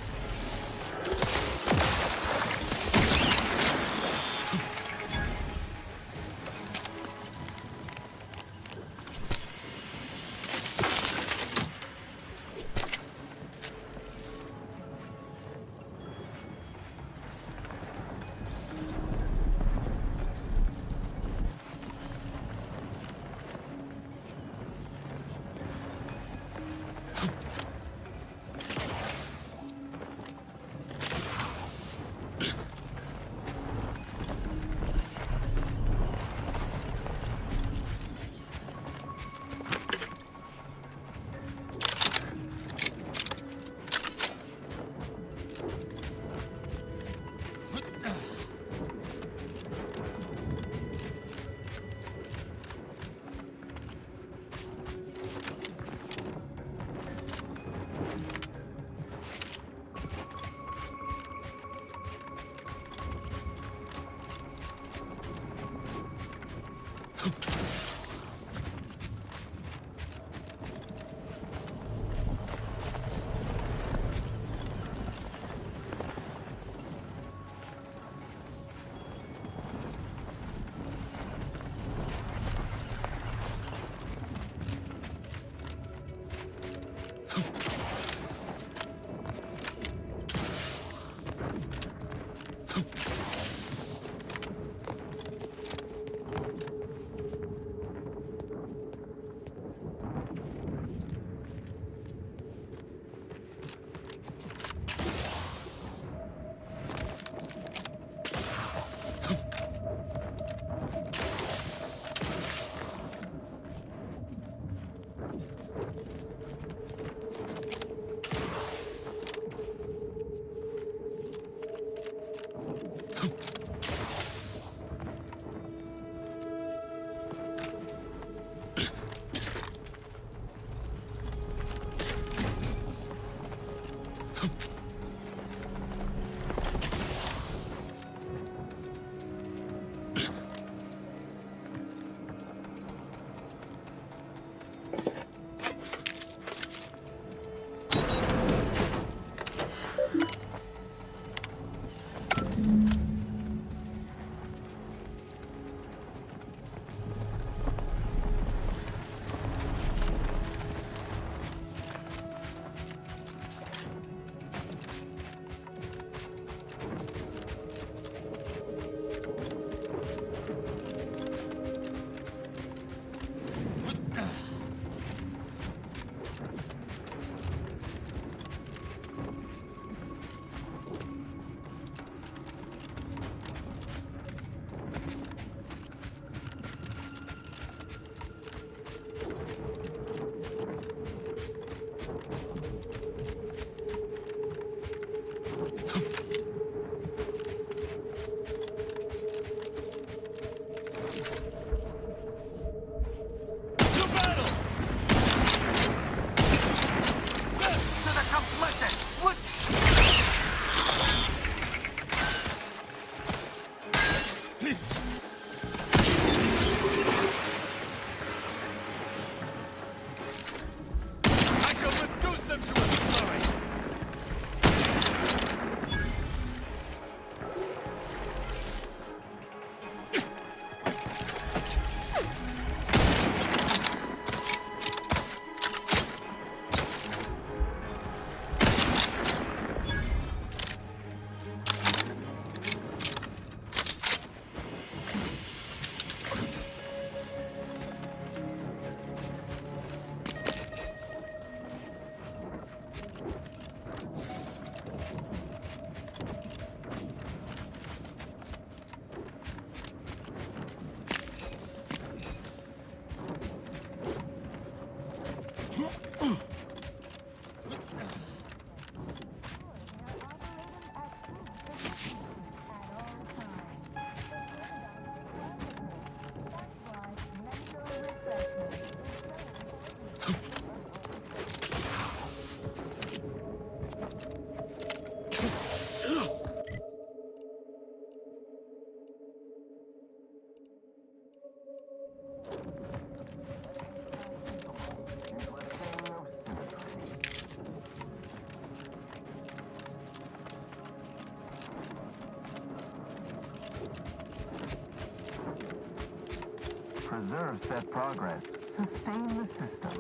preserve set progress. Sustain the system.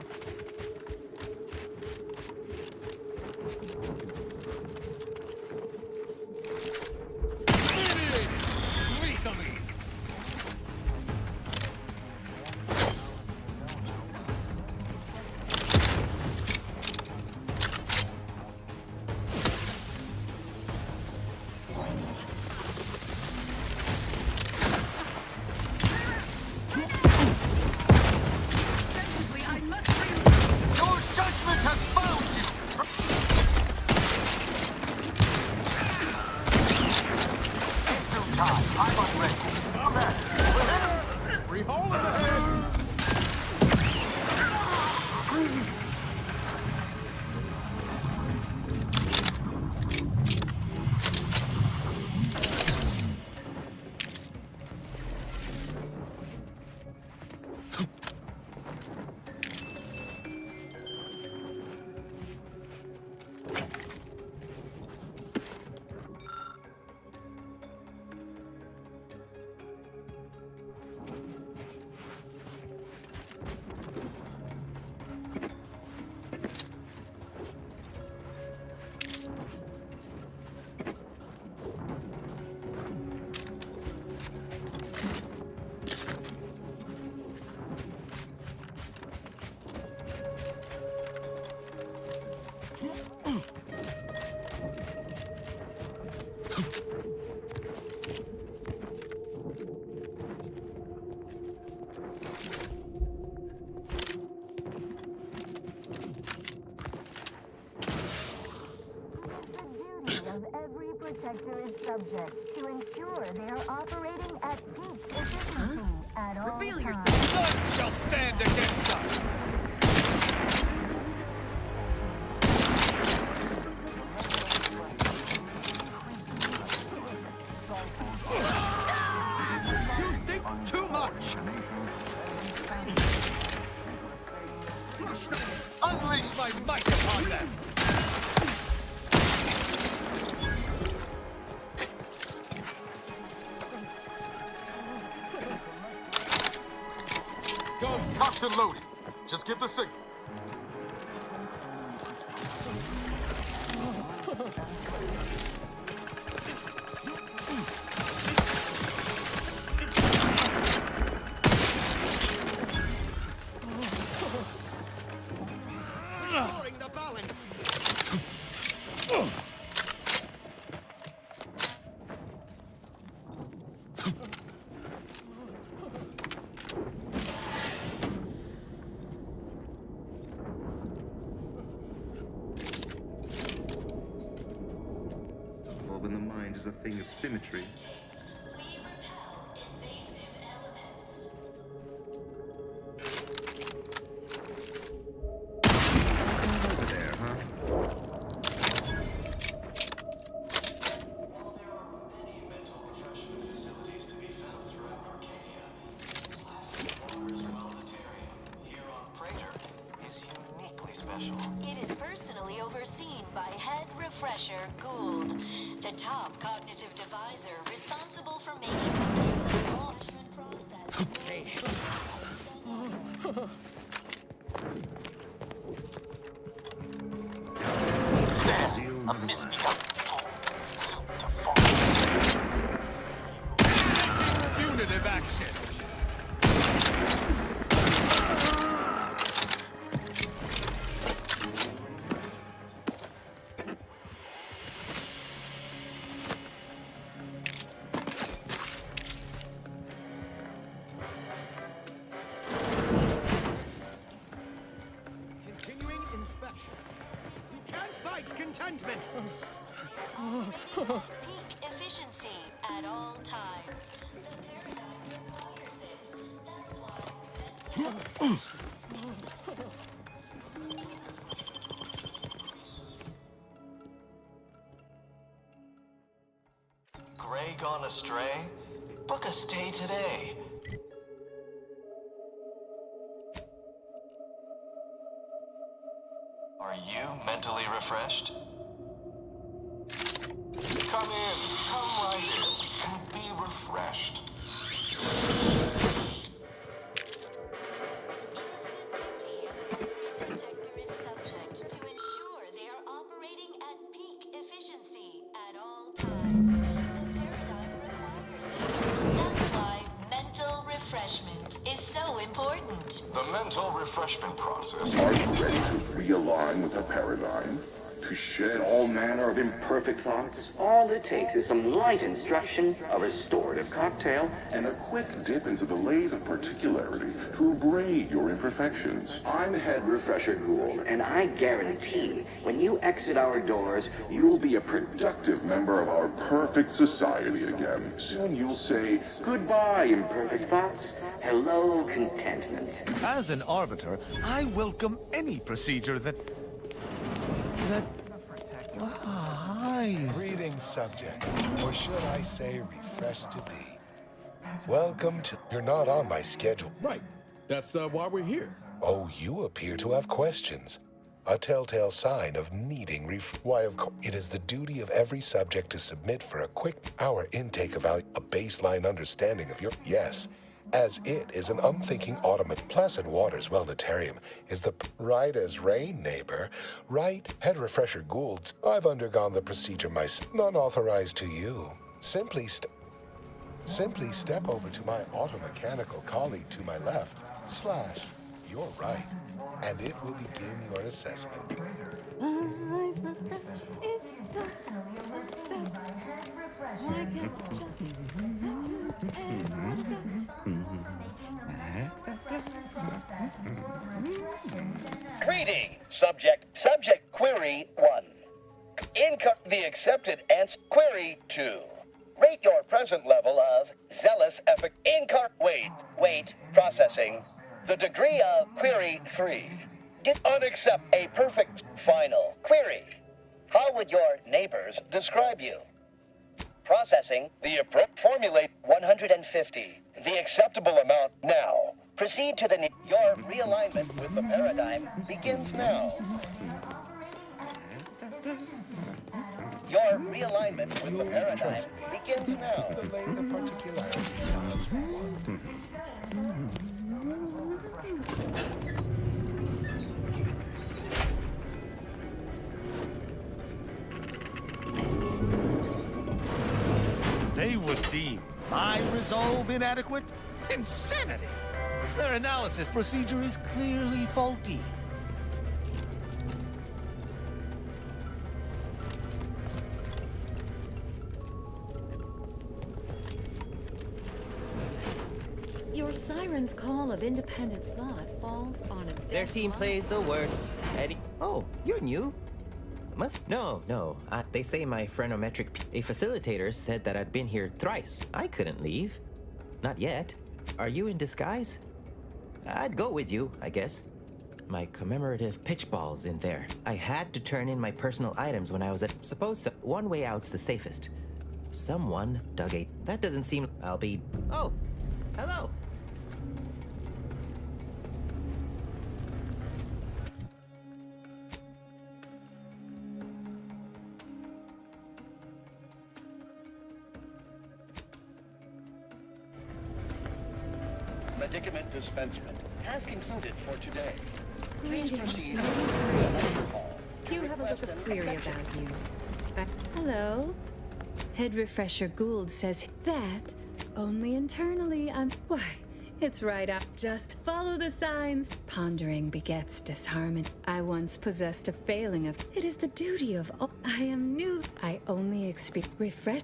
Protector is subject to ensure they are operating at peak efficiency at all Reveal times. yourself. None shall stand against us. You think too much! Unleash my might upon them. Guns cocked and loaded. Just give the signal. Restoring the balance. When the mind is a thing of symmetry. Over there, huh? While there are many mental refreshment facilities to be found throughout Arcadia, Classic Walker's Wellnetarium here on Praetor is uniquely special. It is personally overseen by Head Refresher Gould, the top cognitive deviser responsible for making the mental enlargement process. Punitive action. Continuing inspection. You can't fight contentment. Peak efficiency at all times. The paradigm requires it. That's why Gray gone astray? Book a stay today. Are you mentally refreshed? Come in, come right in, and be refreshed. complete. The mental refreshment process. Are you ready to realign with the paradigm? To shed all manner of imperfect thoughts? All it takes is some light instruction, a restorative cocktail, and a quick dip into the lake of particularity to abrade your imperfections. I'm Head Refresher Gould, and I guarantee when you exit our doors, you'll be a productive member of our perfect society again. Soon you'll say, goodbye, imperfect thoughts. Hello, contentment. As an arbiter, I welcome any procedure that Greetings, subject. Or should I say, refreshed to be. Welcome to... You're not on my schedule. Right. That's why we're here. Oh, you appear to have questions. A telltale sign of needing Why, of course, it is the duty of every subject to submit for a quick hour intake of a baseline understanding of your... Yes. As it is an unthinking automat. Placid Waters Wellnetarium is the right as rain, neighbor. Right, Head Refresher Goulds. I've undergone the procedure myself. None authorized to you. Simply step over to my automechanical colleague to my left, / your right, and it will begin your assessment. Greeting, subject. Subject query 1. The accepted answer query 2. Rate your present level of zealous effic. Wait. Processing. The degree of query 3. Unaccept a perfect final query. How would your neighbors describe you? Processing. Formulate 150. The acceptable amount now. Proceed to the your realignment with the paradigm begins now. Your realignment with the paradigm begins now. They would deem my resolve inadequate? Insanity! Their analysis procedure is clearly faulty. Your siren's call of independent thought falls on a Their team plays the worst. Eddie. Oh, you're new. No. They say my phrenometric... A facilitator said that I'd been here thrice. I couldn't leave. Not yet. Are you in disguise? I'd go with you, I guess. My commemorative pitch ball's in there. I had to turn in my personal items when I was at... Suppose so. One way out's the safest. Someone dug a... That doesn't seem... I'll be... Oh, hello. Medicament dispensement has concluded for today. Please proceed. You have a look of query about you. Hello? Head Refresher Gould says that only internally why, it's right up. Just follow the signs. Pondering begets disharmony. I once possessed a failing of... It is the duty of all. I am new. I only refresh.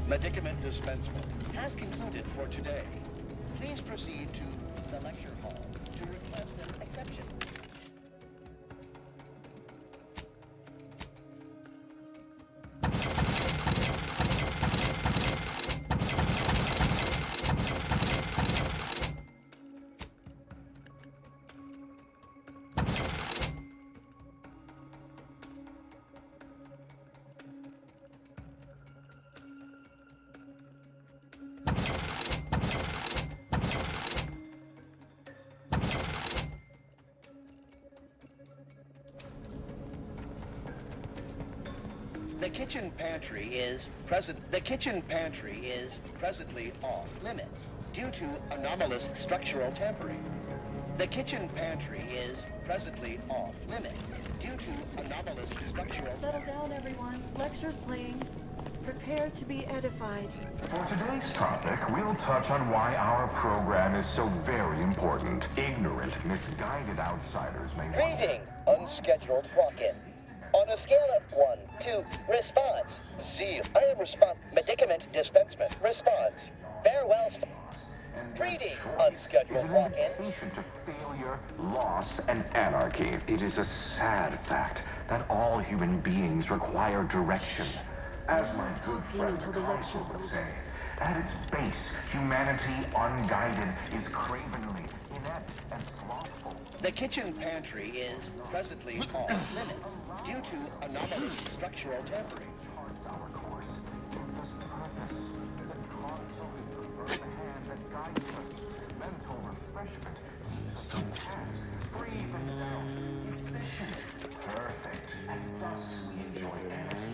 Medicament dispensement has concluded for today. Please proceed to the lecture hall to request an exception. The kitchen pantry is presently off limits due to anomalous structural tampering. The kitchen pantry is presently off limits due to anomalous structural... Settle down, everyone. Lecture's playing. Prepare to be edified. For today's topic, we'll touch on why our program is so very important. Ignorant, misguided outsiders may... Greeting, unscheduled walk-in. On a scale of 1 to response, 0. I am medicament dispensement. Response. Farewell. Greeting, unscheduled walk-in. To failure, loss, and anarchy. It is a sad fact that all human beings require direction. As my good friend would say, at its base, humanity unguided is cravenly, inept, and slothful. The kitchen pantry is presently off limits due to anomalous structural tampering. Our course gives us purpose. The console is the firm hand that guides us. Mental refreshment is a task. Breathe and down. Efficient. Perfect. And thus we enjoy energy,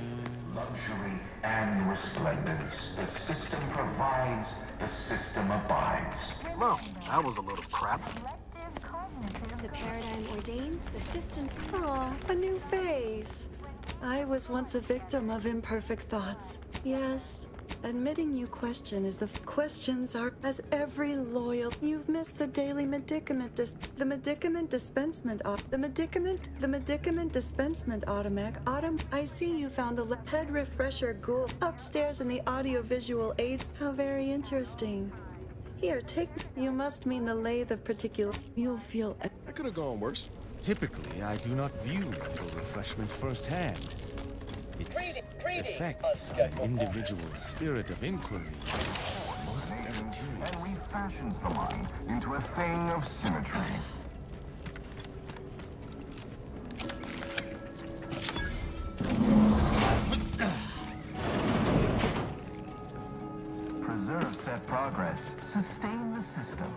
luxury, and resplendence. The system provides, the system abides. Well, that was a load of crap. The paradigm ordains, the system... Aw, a new face. I was once a victim of imperfect thoughts. Yes, admitting you question is the... Questions are as every loyal... You've missed the daily medicament the medicament dispensement automac. I see you found the head refresher ghoul upstairs in the audio-visual aid. How very interesting. Here, take... You must mean the lathe of particular... You'll feel... That could have gone worse. Typically, I do not view mental refreshment firsthand. Its effects on an individual's spirit of inquiry are most deleterious. And refashions the mind into a thing of symmetry. Preserve set progress. Sustain the system.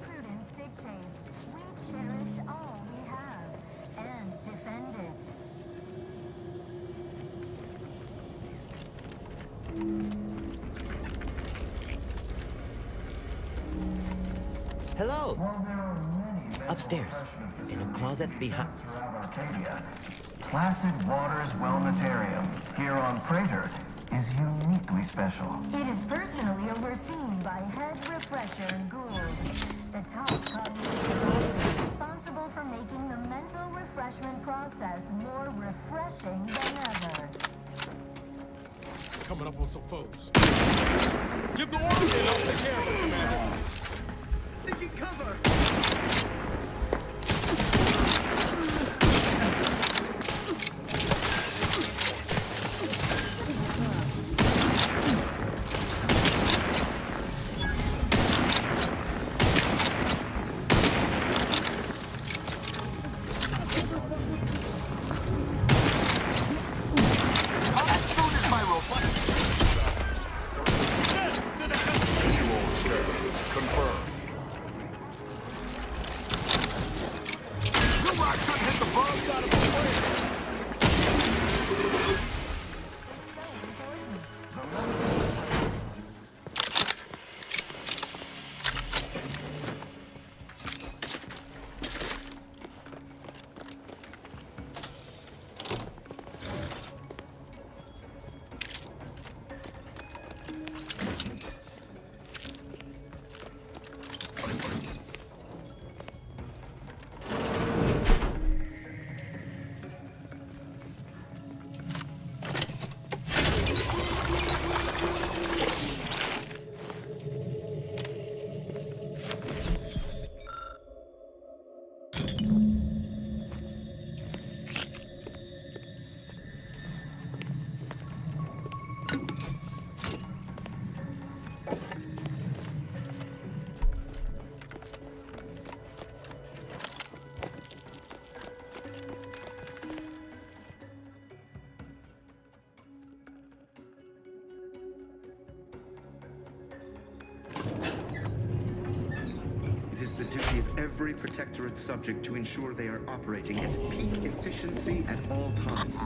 Prudence dictates we cherish all we have and defend it. Hello. While there are many Upstairs, in a closet behind. throughout Arcadia, Placid Waters Wellnatarium here on Praetor is uniquely special. It is personally overseen by Head Refresher Gould, the top cognitive advisor responsible for making the mental refreshment process more refreshing than ever. Coming up on some foes. Give the order and I'll take care of them, Commander. Taking cover! every Protectorate subject to ensure they are operating at peak efficiency at all times.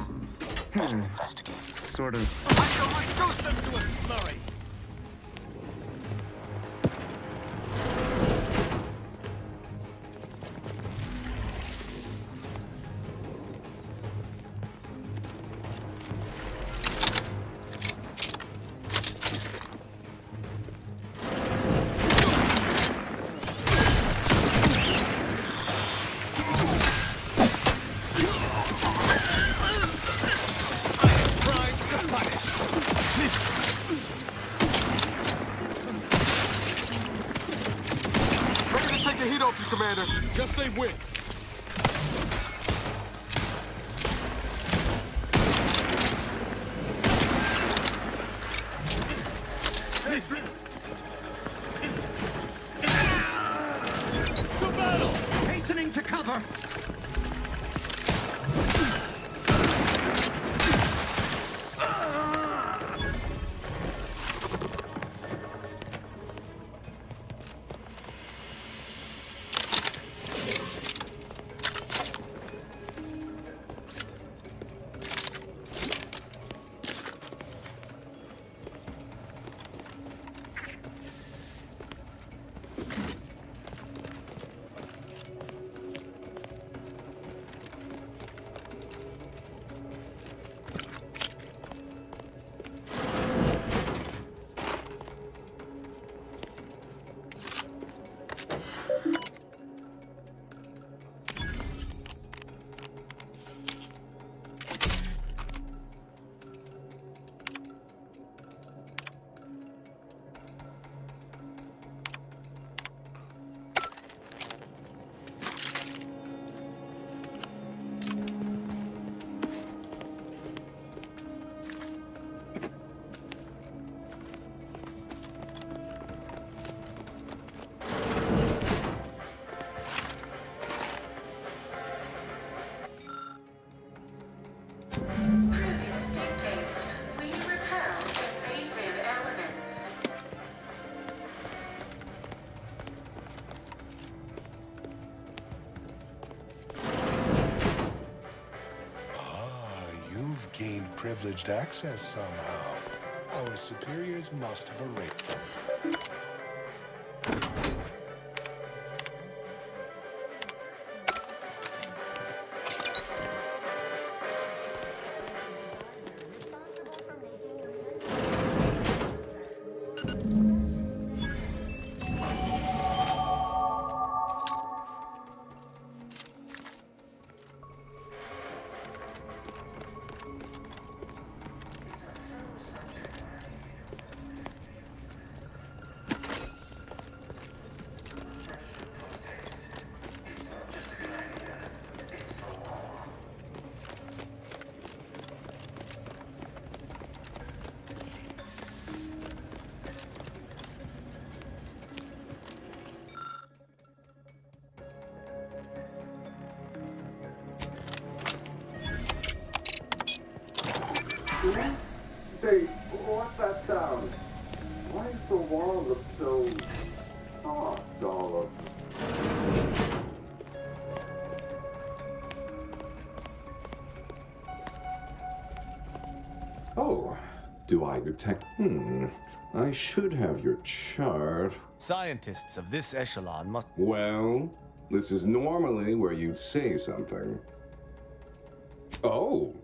Sort of. I shall reduce them to a slurry! Commander. Just say when. To battle! Hastening to cover! Privileged access somehow. Our superiors must have arranged. Hey, what's that sound? Why does the wall look so soft all of Oh, do I detect? I should have your chart. Scientists of this echelon must... Well, this is normally where you'd say something. Oh!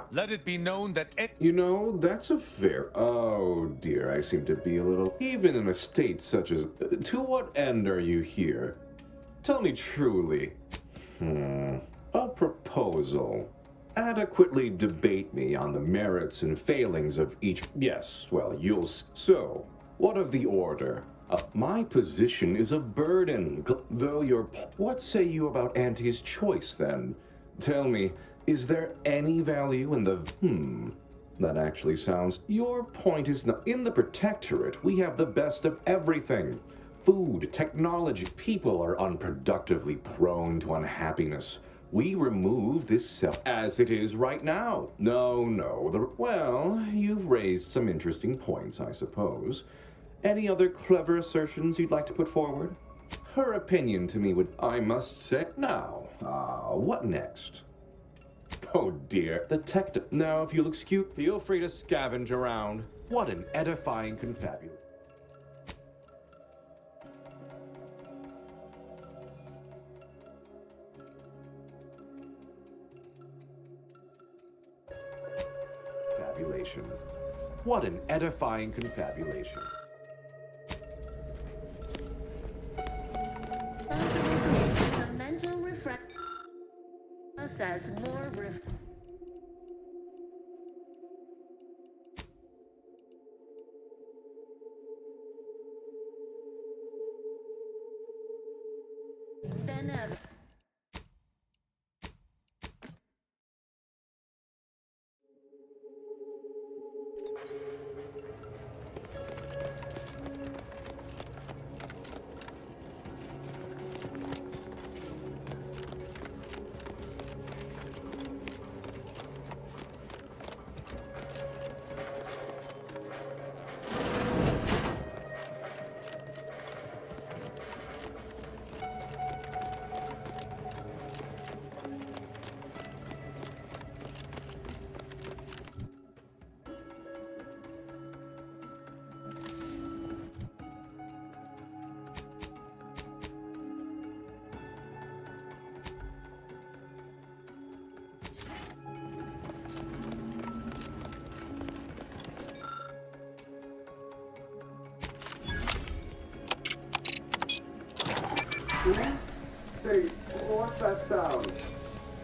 Let it be known that... You know, that's a fair... Oh, dear, I seem to be a little... Even in a state such as... To what end are you here? Tell me truly. A proposal. Adequately debate me on the merits and failings of each... Yes, well, you'll... So, what of the order? My position is a burden, though your... What say you about Auntie's choice, then? Tell me... Is there any value in the That actually sounds... Your point is not... In the Protectorate, we have the best of everything. Food, technology, people are unproductively prone to unhappiness. We remove this self as it is right now. No. Well, you've raised some interesting points, I suppose. Any other clever assertions you'd like to put forward? her opinion to me would, I must say. Now, what next? Oh dear, detective. Now, if you'll excuse, feel free to scavenge around. What an edifying confabulation. Confabulation. What an edifying confabulation. The mental refresh process more than ever. Hey, what's that sound?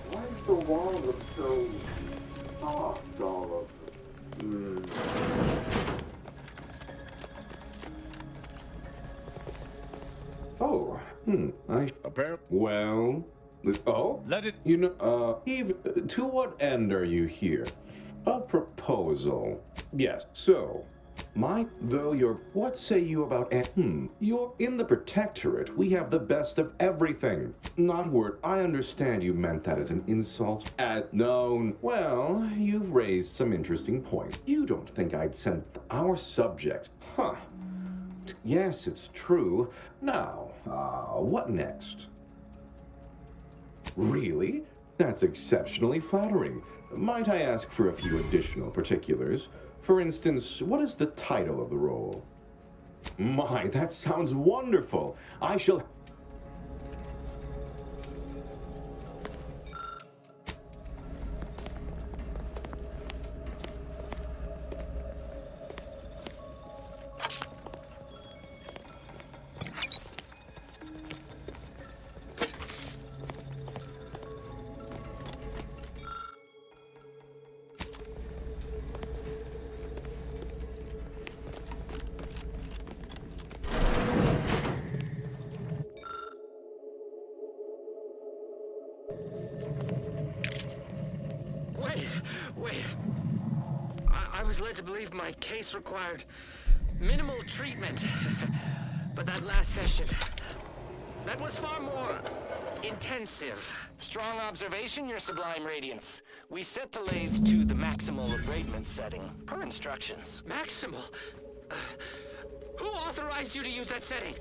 Why is the wall look so soft all over? Oh, well, let it. You know, Eve, to what end are you here? A proposal. Yes, so, what say you about, you're in the Protectorate. We have the best of everything. Not word, I understand you meant that as an insult. No, well, you've raised some interesting points. You don't think I'd send our subjects, huh? Yes, it's true. Now, what next? Really? That's exceptionally flattering. Might I ask for a few additional particulars? For instance, what is the title of the role? My, that sounds wonderful. I shall... Wait. I was led to believe my case required minimal treatment. But that last session, that was far more intensive. Strong observation, Your Sublime Radiance. We set the lathe to the maximal abradement setting, per instructions. Maximal? Who authorized you to use that setting?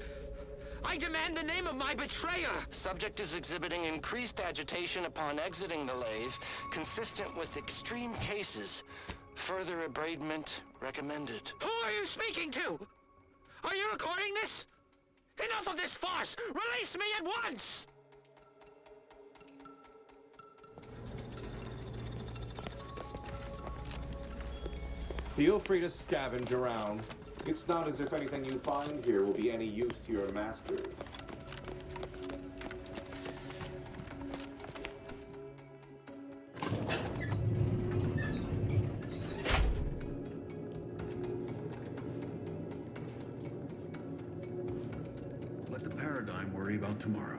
I demand the name of my betrayer! Subject is exhibiting increased agitation upon exiting the lathe, consistent with extreme cases. Further abradement recommended. Who are you speaking to? Are you recording this? Enough of this farce! Release me at once! Feel free to scavenge around. It's not as if anything you find here will be any use to your masters. Let the paradigm worry about tomorrow.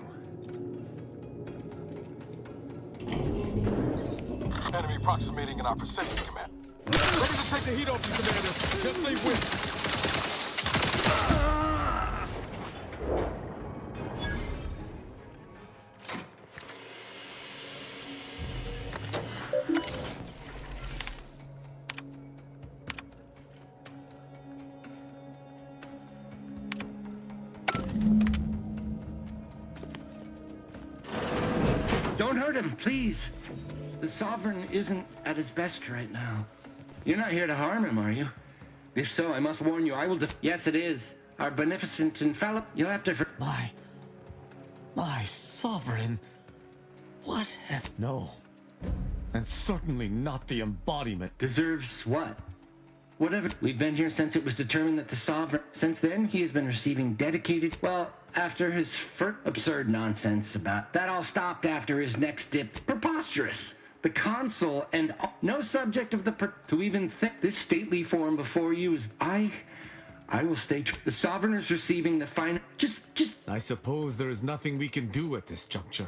Enemy approximating in our vicinity, Command. Ready to take the heat off you, Commander. Just say when. Don't hurt him, please. The Sovereign isn't at his best right now. You're not here to harm him, are you? If so, I must warn you, I will Yes, it is. Our beneficent infallible... You'll have to... My Sovereign? What have... No. And certainly not the embodiment. Deserves what? Whatever. We've been here since it was determined that the Sovereign... Since then, he has been receiving dedicated... Well, after his absurd nonsense about... That all stopped after his next dip. Preposterous. The consul and... No subject of the... To even think this stately form before you is... I will stay true. The Sovereign is receiving the fine... Just... I suppose there is nothing we can do at this juncture.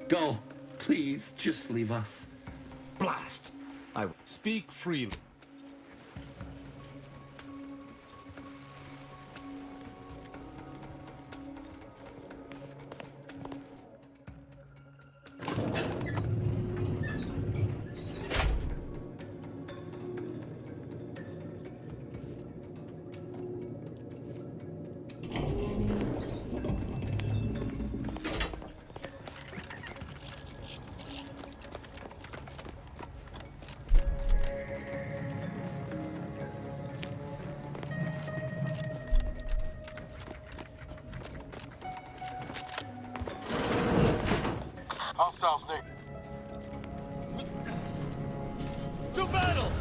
Go. Please, just leave us. Blast! I will speak freely. Hostiles near. To battle!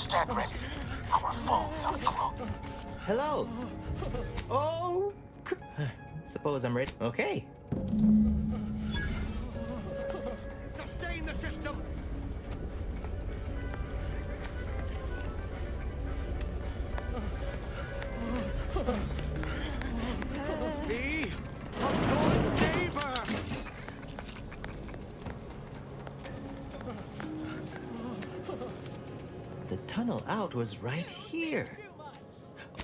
Stand ready. Our foes are close. Hello. Oh. Suppose I'm ready. Okay. Sustain the system! Be a good neighbor! The tunnel out was right here.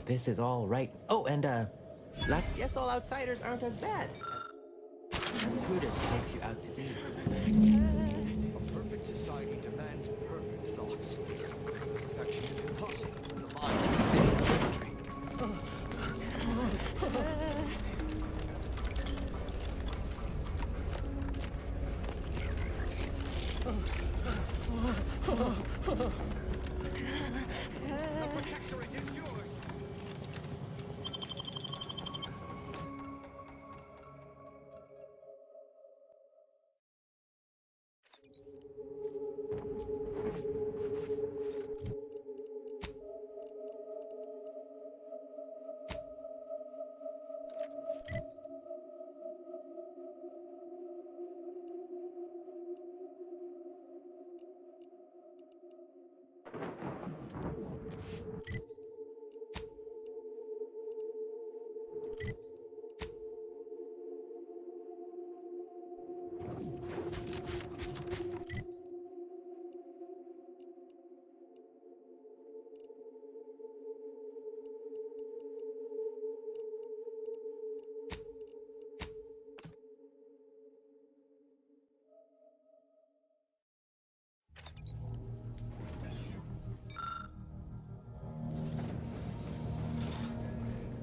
This is all right. Oh, and yes, all outsiders aren't as bad as prudence makes you out to be. A perfect society demands perfect thoughts. Perfection is impossible when the mind is a faded symmetry. The protectorate is yours!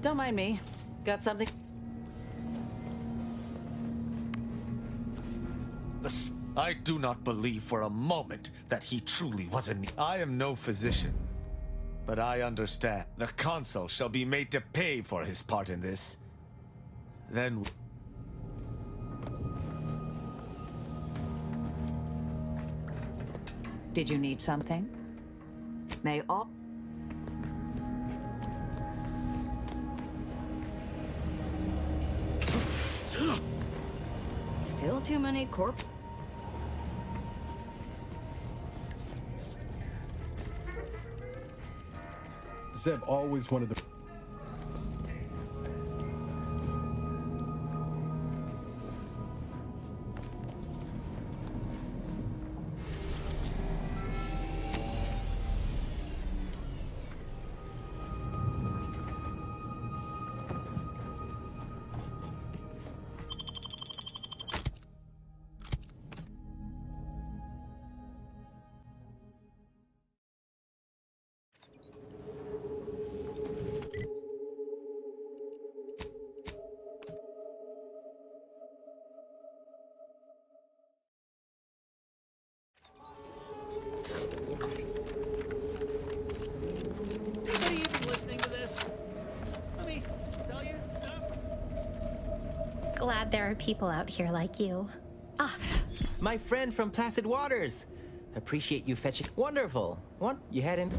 Don't mind me. Got something? I do not believe for a moment that he truly was in need. I am no physician, but I understand. The consul shall be made to pay for his part in this. Then... Did you need something? May all... Still too many corp... Zeb always wanted to... there are people out here like you. Ah, my friend from Placid Waters. Appreciate you fetching. Wonderful. What? You hadn't?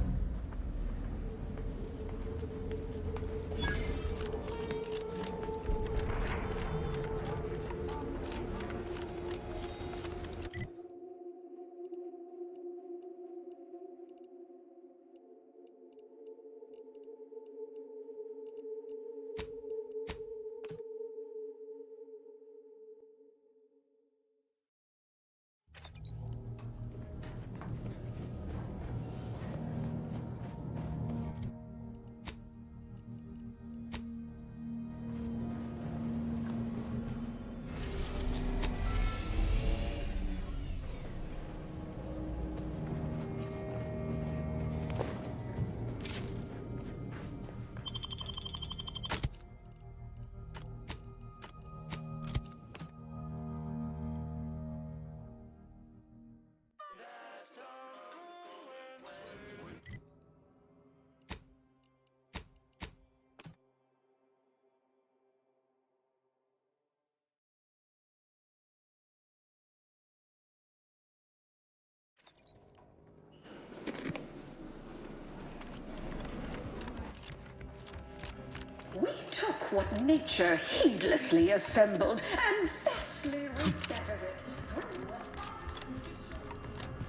We took what nature heedlessly assembled and vastly rebettered it.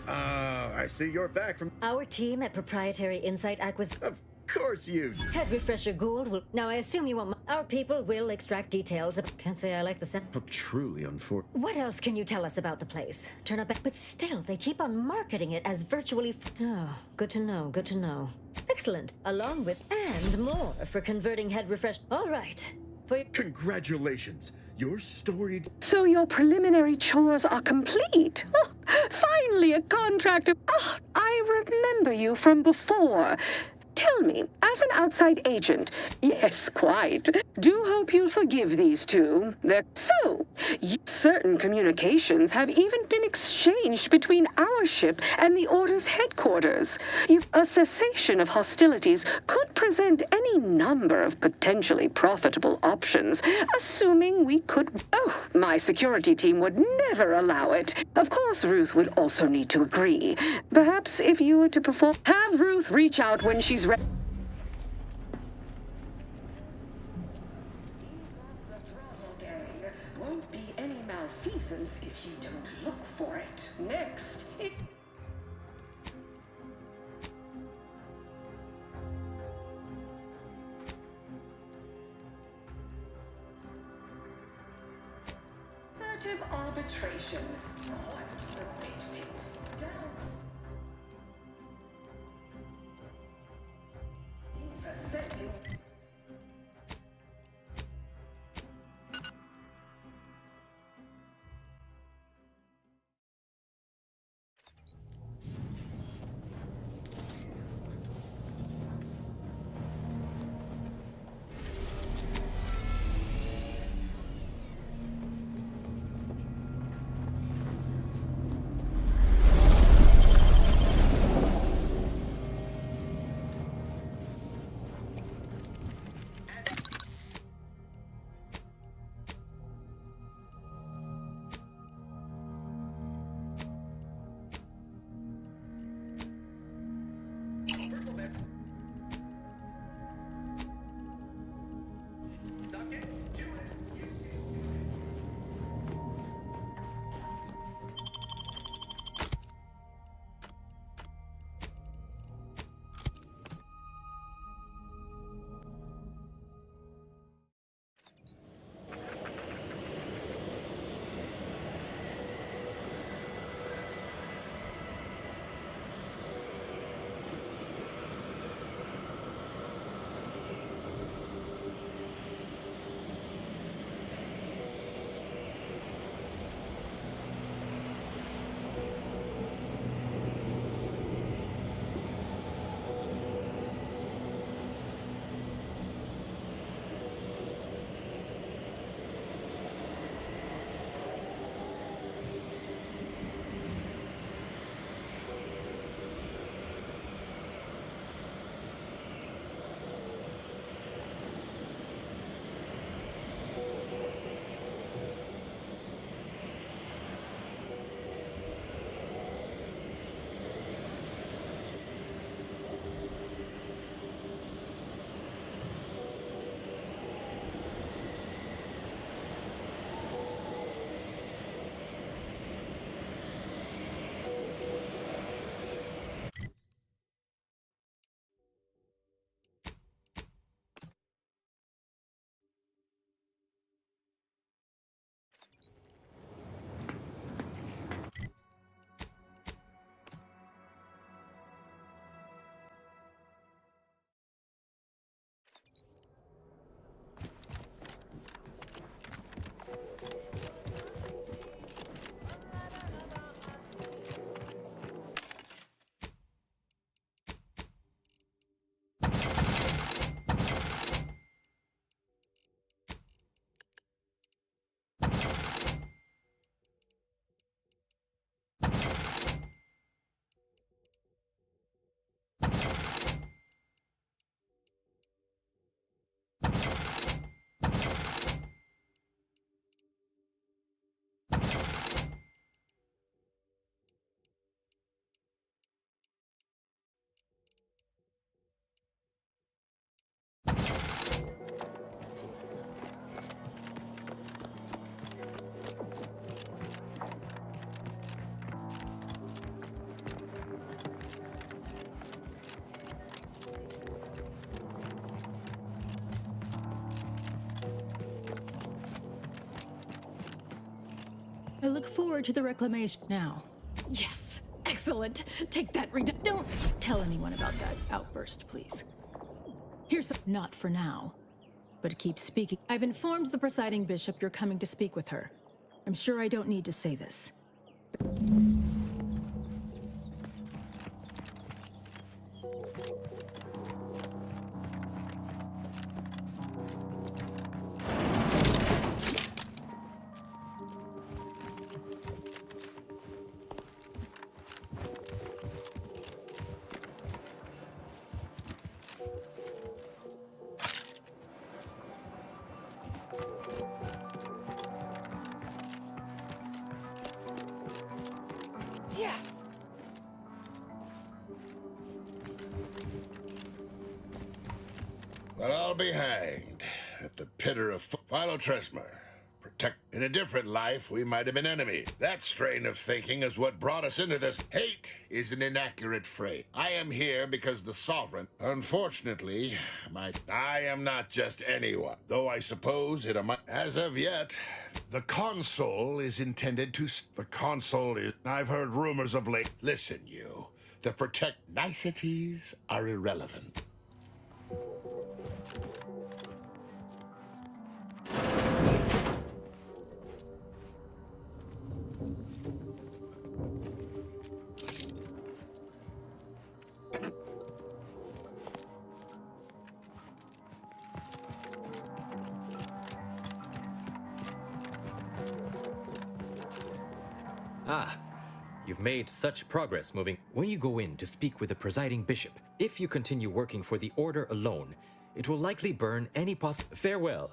I see you're back from... Our team at Proprietary Insight Acquisition... Of course you... Head Refresher Gould will... Now, I assume you want... Our people will extract details. Can't say I like the sound. Oh, truly unfortunate. What else can you tell us about the place? Turn up... But still, they keep on marketing it as virtually... Oh, good to know, good to know. Excellent. Along with... And more for converting Head Refresh... All right. For... Congratulations. Your storied... So your preliminary chores are complete. Oh, finally a contractor. Oh, I remember you from before. Tell me, as an outside agent, yes, quite. Do hope you'll forgive these two. They're so. Certain communications have even been exchanged between our ship and the Order's headquarters. A cessation of hostilities could present any number of potentially profitable options, assuming we could... Oh, my security team would never allow it. Of course, Ruth would also need to agree. Perhaps if you were to perform... Have Ruth reach out when she's ready. Won't be any malfeasance if you don't look for it. Next, it... Assertive arbitration. What the bait pit? Down. Ascending. I look forward to the reclamation now. Yes! Excellent! Take that Don't tell anyone about that outburst, please. Here's some... Not for now. But keep speaking. I've informed the presiding bishop you're coming to speak with her. I'm sure I don't need to say this. Yeah. Well, I'll be hanged at the pitter of Philotresmer. Protect. In a different life, we might have been enemies. That strain of thinking is what brought us into this. Hate is an inaccurate phrase. I am here because the Sovereign, unfortunately, I am not just anyone. Though I suppose it might. As of yet, the console is intended to. The console is. I've heard rumors of late. Listen, you. The protect niceties are irrelevant. Ah, you've made such progress moving. When you go in to speak with the presiding bishop, if you continue working for the Order alone, it will likely burn any Farewell.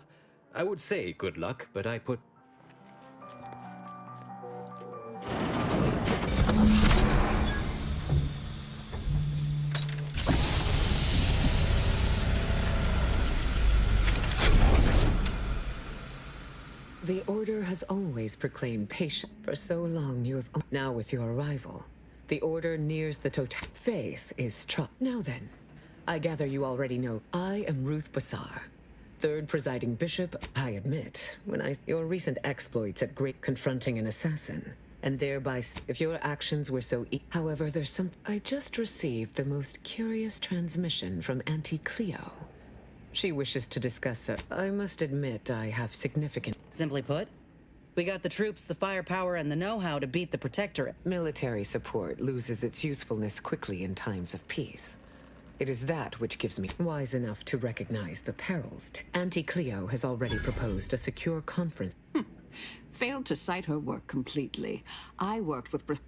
I would say good luck, but I put... The Order has always proclaimed patience. For so long you have... Now with your arrival, the Order nears the total... Faith is trust. Now then, I gather you already know. I am Ruth Bassar, third presiding bishop. I admit, your recent exploits at great confronting an assassin, and thereby... If your actions were so... However, there's some... I just received the most curious transmission from Auntie Cleo. She wishes to discuss it. I must admit I have significant... Simply put, we got the troops, the firepower, and the know-how to beat the Protectorate. Military support loses its usefulness quickly in times of peace. It is that which gives me wise enough to recognize the perils. Auntie Cleo has already proposed a secure conference. Failed to cite her work completely. I worked with...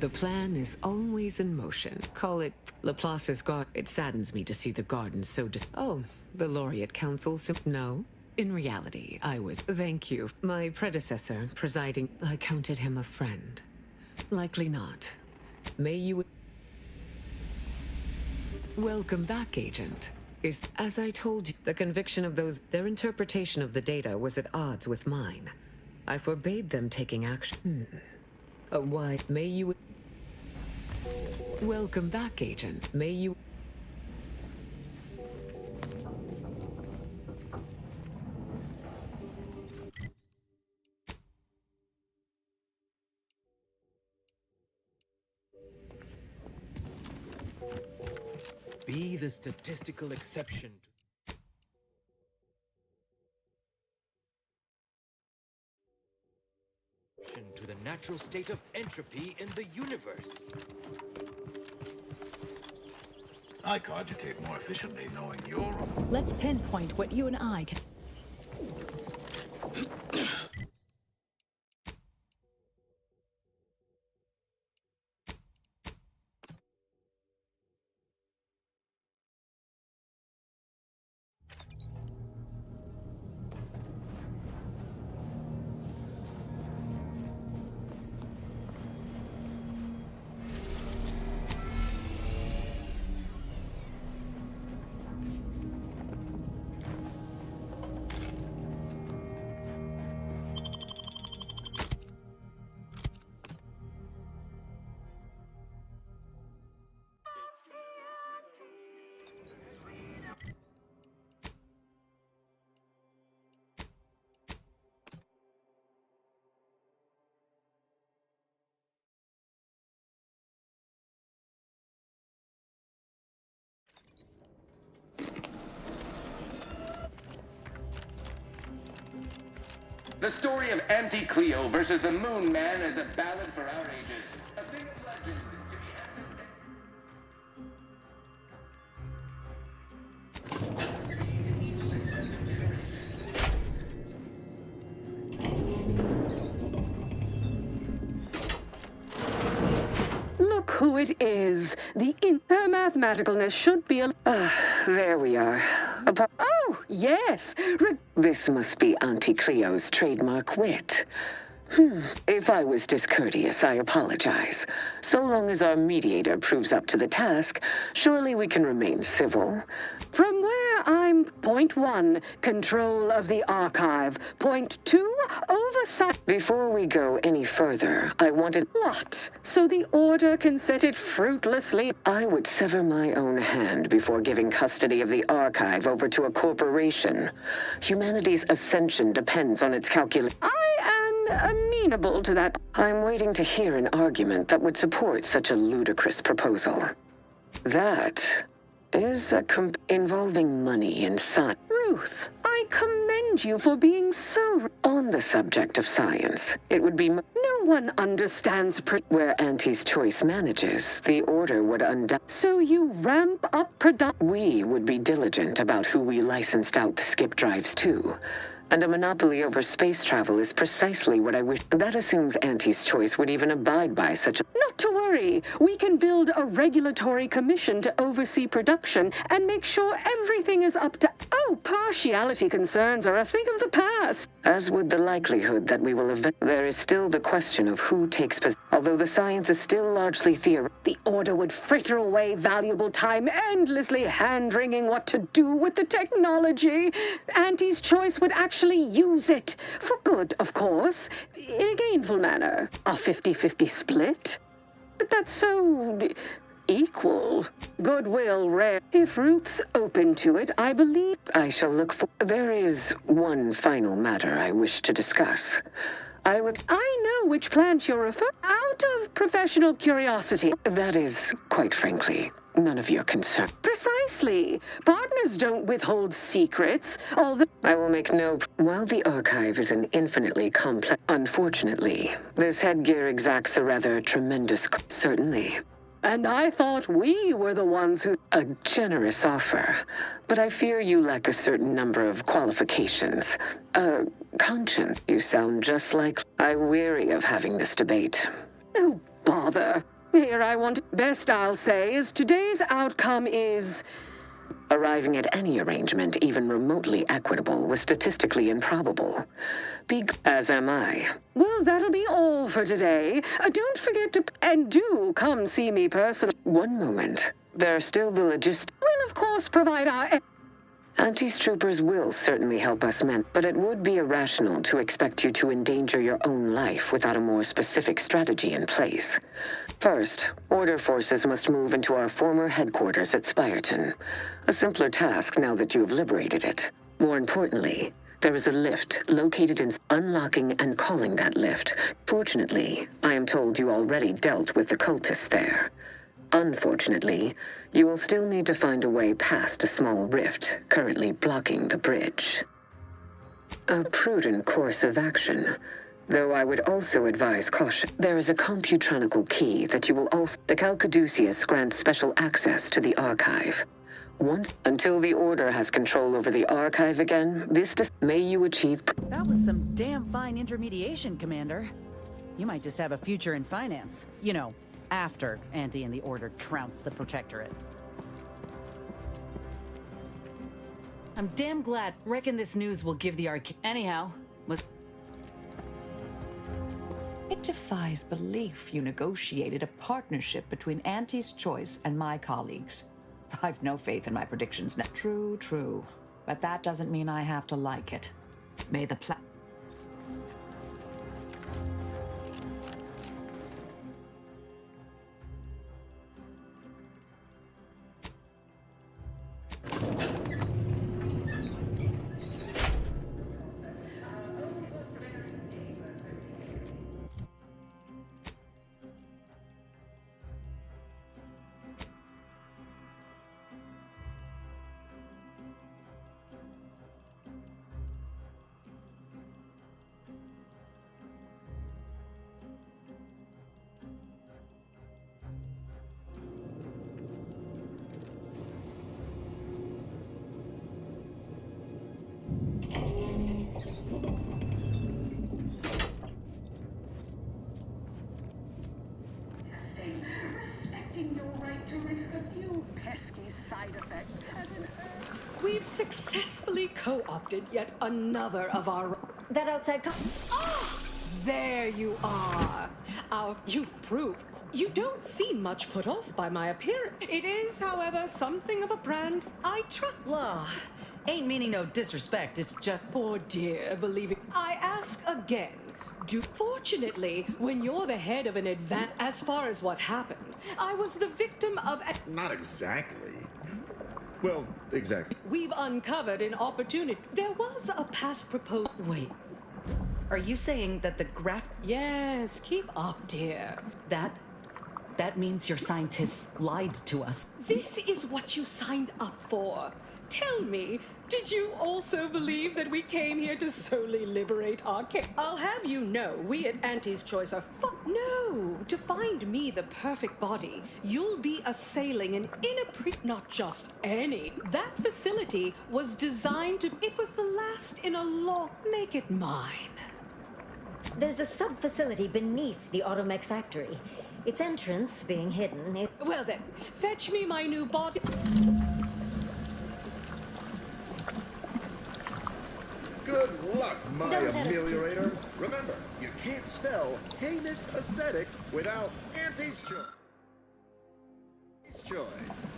The plan is always in motion. Call it Laplace's guard. It saddens me to see the garden so Oh, the Laureate Council No. In reality, I was... Thank you. My predecessor, presiding... I counted him a friend. Likely not. May you... Welcome back, Agent. As I told you, the conviction of those... Their interpretation of the data was at odds with mine. I forbade them taking action. Why, may you... Welcome back, Agent. May you... Be the statistical exception to the natural state of entropy in the universe. I cogitate more efficiently knowing you're... Let's pinpoint what you and I can... The story of Auntie Cleo versus the Moon Man is a ballad for our ages. A thing of legend to be Look who it is. Her mathematicalness should be a... there we are. Oh, yes. This must be Auntie Cleo's trademark wit. If I was discourteous, I apologize. So long as our mediator proves up to the task, surely we can remain civil. From where I'm... Point 1, control of the archive. Point 2, oversight. Before we go any further, I wanted... What? So the Order can set it fruitlessly? I would sever my own hand before giving custody of the archive over to a corporation. Humanity's ascension depends on its calculation. I am amenable to that. I'm waiting to hear an argument that would support such a ludicrous proposal. That is involving money and science. Ruth, I commend you for being so... On the subject of science, it would be... No one understands where Auntie's choice manages. The Order would So you ramp up We would be diligent about who we licensed out the skip drives to. And a monopoly over space travel is precisely what I wish. That assumes Auntie's choice would even abide by such a... Not to worry. We can build a regulatory commission to oversee production and make sure everything is up to... Oh, partiality concerns are a thing of the past. As would the likelihood that we will There is still the question of who takes... Although the science is still largely theoretical, the Order would fritter away valuable time endlessly hand-wringing what to do with the technology. Auntie's choice would actually use it. For good, of course. In a gainful manner. A 50-50 split. But that's so... equal. Goodwill rare. If Ruth's open to it, I believe... I shall look for... There is one final matter I wish to discuss. I know which plant you're referring... Out of professional curiosity. That is, quite frankly, none of your concern. Precisely. Partners don't withhold secrets. I will make no... While the archive is an infinitely complex... Unfortunately, this headgear exacts a rather tremendous... Certainly. And I thought we were the ones who... A generous offer. But I fear you lack a certain number of qualifications. Conscience. You sound just like... I'm weary of having this debate. Oh, bother. Here I want... Best I'll say is today's outcome is... Arriving at any arrangement even remotely equitable was statistically improbable. As am I. Well, that'll be all for today. Don't forget to... And do come see me personally. One moment. There are still the logistics... We'll, of course, provide our... Auntie's troopers will certainly help us, but it would be irrational to expect you to endanger your own life without a more specific strategy in place. First, Order forces must move into our former headquarters at Spireton. A simpler task now that you have liberated it. More importantly, there is a lift located in... Unlocking and calling that lift. Fortunately, I am told you already dealt with the cultists there. Unfortunately, you will still need to find a way past a small rift currently blocking the bridge. A prudent course of action. Though I would also advise caution. There is a computronical key that you will also... The Caduceus grants special access to the archive. Once, until the Order has control over the archive again, may you achieve... That was some damn fine intermediation, Commander. You might just have a future in finance. You know, after Anti and the Order trounce the Protectorate. I'm damn glad. Reckon this news will give the Anyhow, It defies belief you negotiated a partnership between Auntie's Choice and my colleagues. I've no faith in my predictions now. True. But that doesn't mean I have to like it. May the We've successfully co-opted yet another of our... That outside There you are. You've proved you don't seem much put off by my appearance. It is, however, something of a brand I trust. Well, ain't meaning no disrespect, it's just... Poor dear, believe it. I ask again. Fortunately, when you're the head of an as far as what happened, I was the victim of... Not exactly. Well, exactly. We've uncovered an opportunity. There was a past proposal. Wait. Are you saying that the graph... Yes, keep up, dear. That means your scientists lied to us. This is what you signed up for. Tell me, did you also believe that we came here to solely liberate our I'll have you know, we at Auntie's Choice are No! To find me the perfect body, you'll be assailing an not just any. That facility was designed to... It was the last in a long... Make it mine. There's a sub-facility beneath the automech factory. Its entrance being hidden. Well then, fetch me my new body... Good luck, my ameliorator. Remember, you can't spell heinous ascetic without Auntie's choice.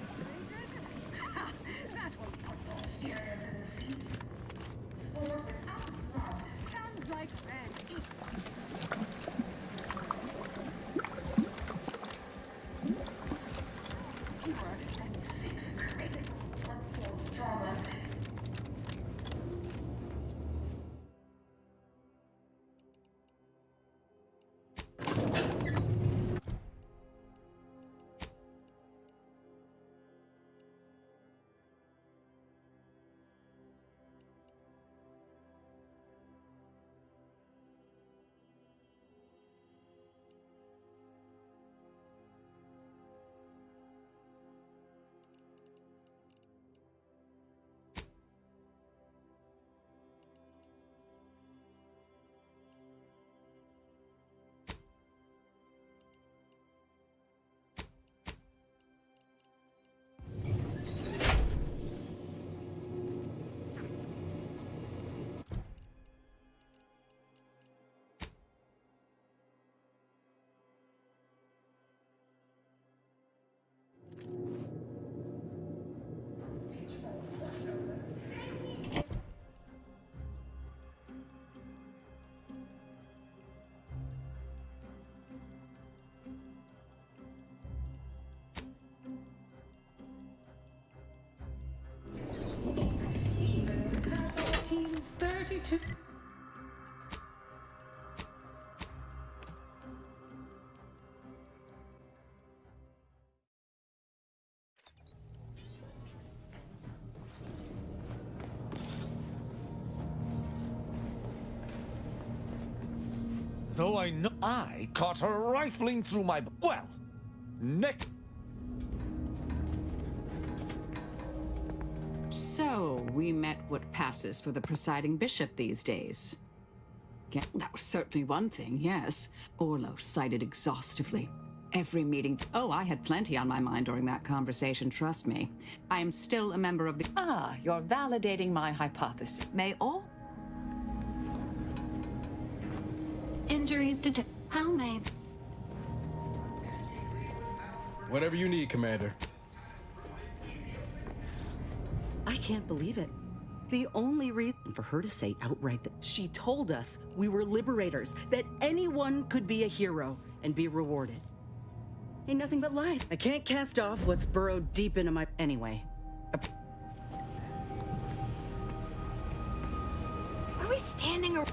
Teams 32. though I know I caught her rifling through my... Well, next... So, we met what passes for the presiding bishop these days. Yeah, that was certainly one thing, yes. Orlo cited exhaustively. Every meeting. Oh, I had plenty on my mind during that conversation, trust me. I am still a member of the... Ah, you're validating my hypothesis. May all... Injuries detected. How may... Whatever you need, Commander. I can't believe it. The only reason for her to say outright that she told us we were liberators, that anyone could be a hero and be rewarded. Ain't nothing but lies. I can't cast off what's burrowed deep into my... Anyway. Are we standing or...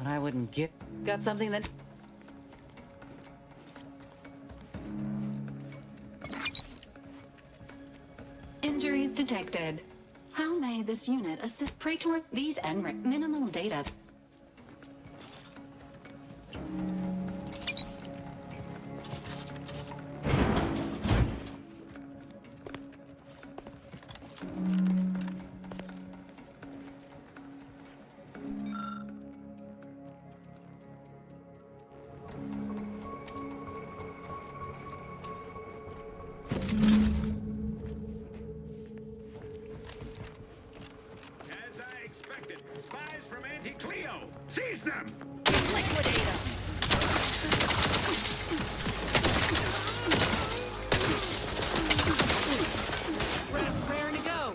But I wouldn't get... Got something that... Injuries detected. How may this unit assist Praetor these minimal data? As I expected, spies from Anti-Cleo! Seize them! Liquidate them! Raring to go.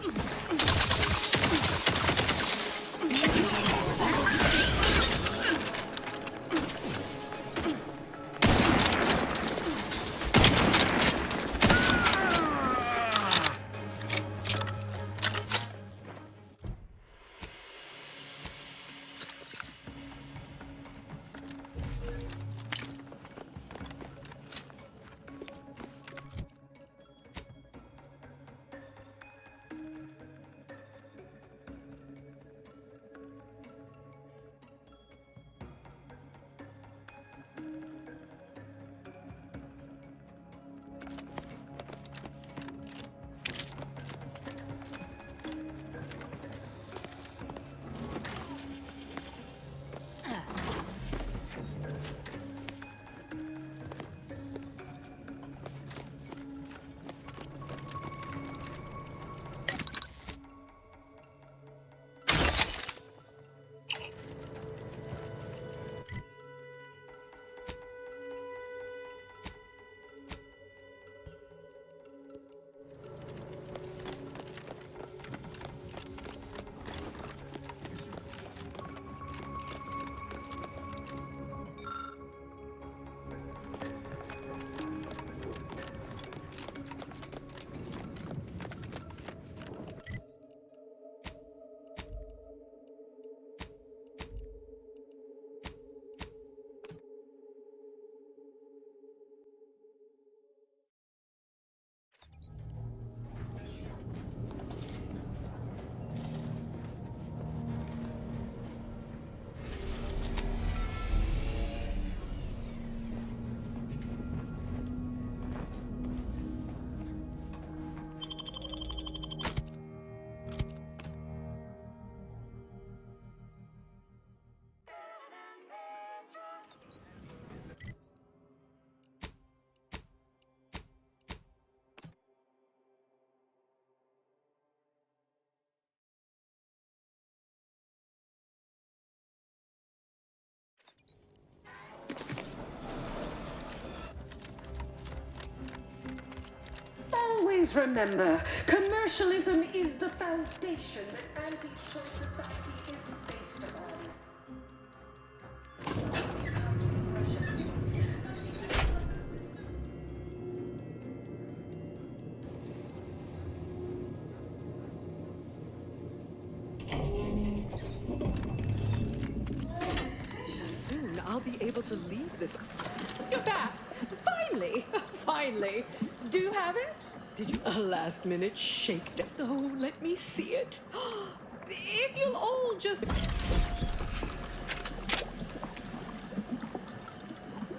Always remember, commercialism is the foundation that anti-choice society is based upon. Soon I'll be able to leave this. Your dad! Finally! Finally! Do you have it? Did you a last minute shake it? Oh, let me see it. If you'll all just.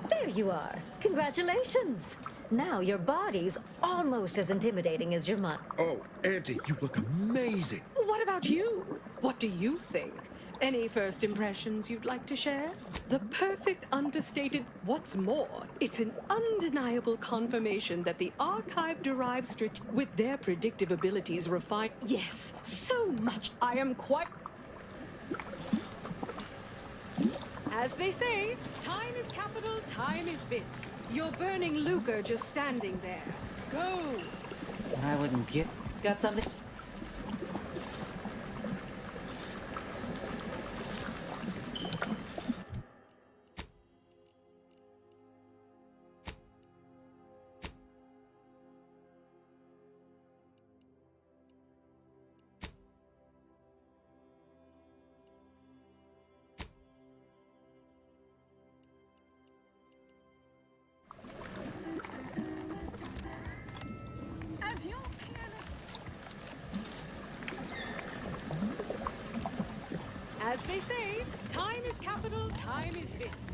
There you are. Congratulations. Now your body's almost as intimidating as your mind. Oh, Auntie, you look amazing. What about you? What do you think? Any first impressions you'd like to share? The perfect understated. What's more, it's an undeniable confirmation that the Archive derives with their predictive abilities refined. Yes, so much. I am quite. As they say, time is capital, time is bits. You're burning lucre just standing there. Go! But I wouldn't get... Got something... As they say, time is capital, time is bits.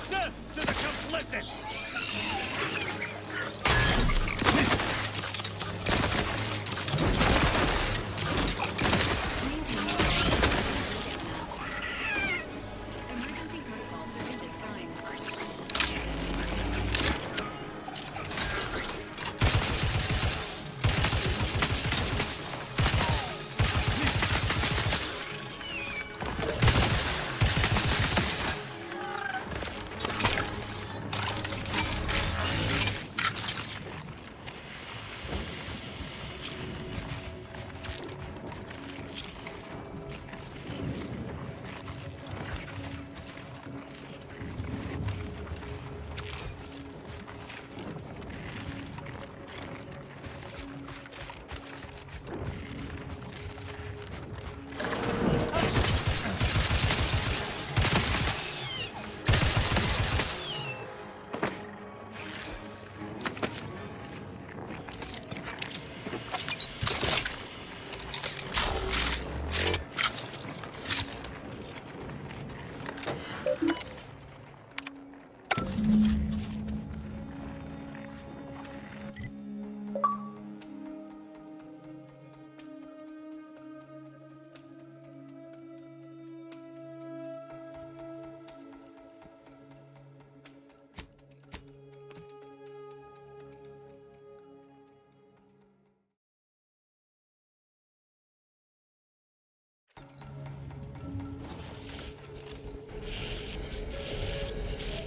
Death to the complicit! Emergency protocol circuit is fine.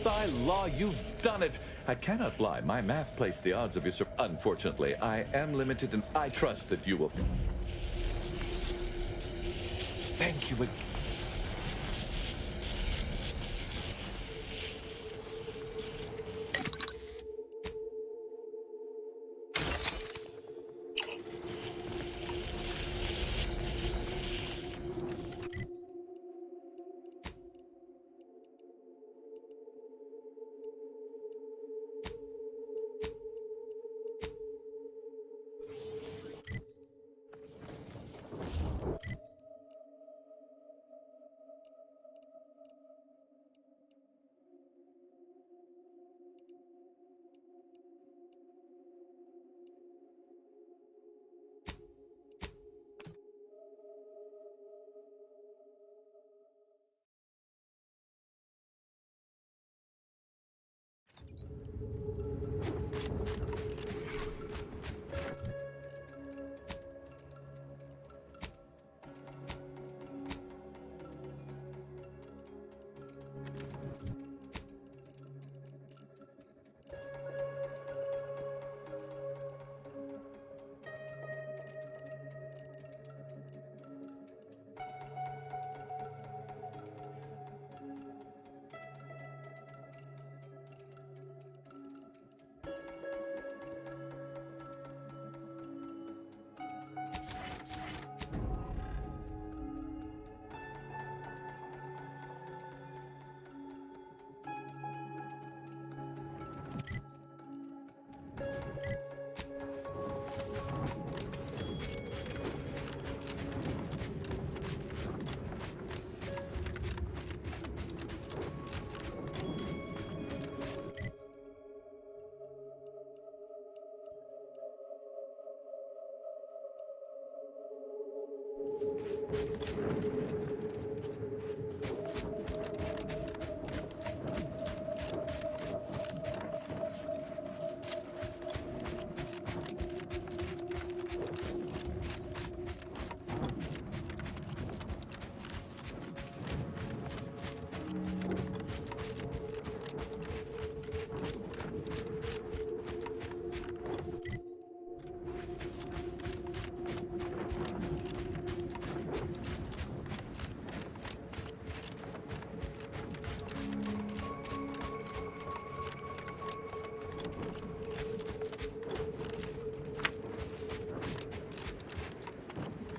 By law, you've done it. I cannot lie. My math placed the odds of your Unfortunately, I am limited, and I trust that you will. Thank you.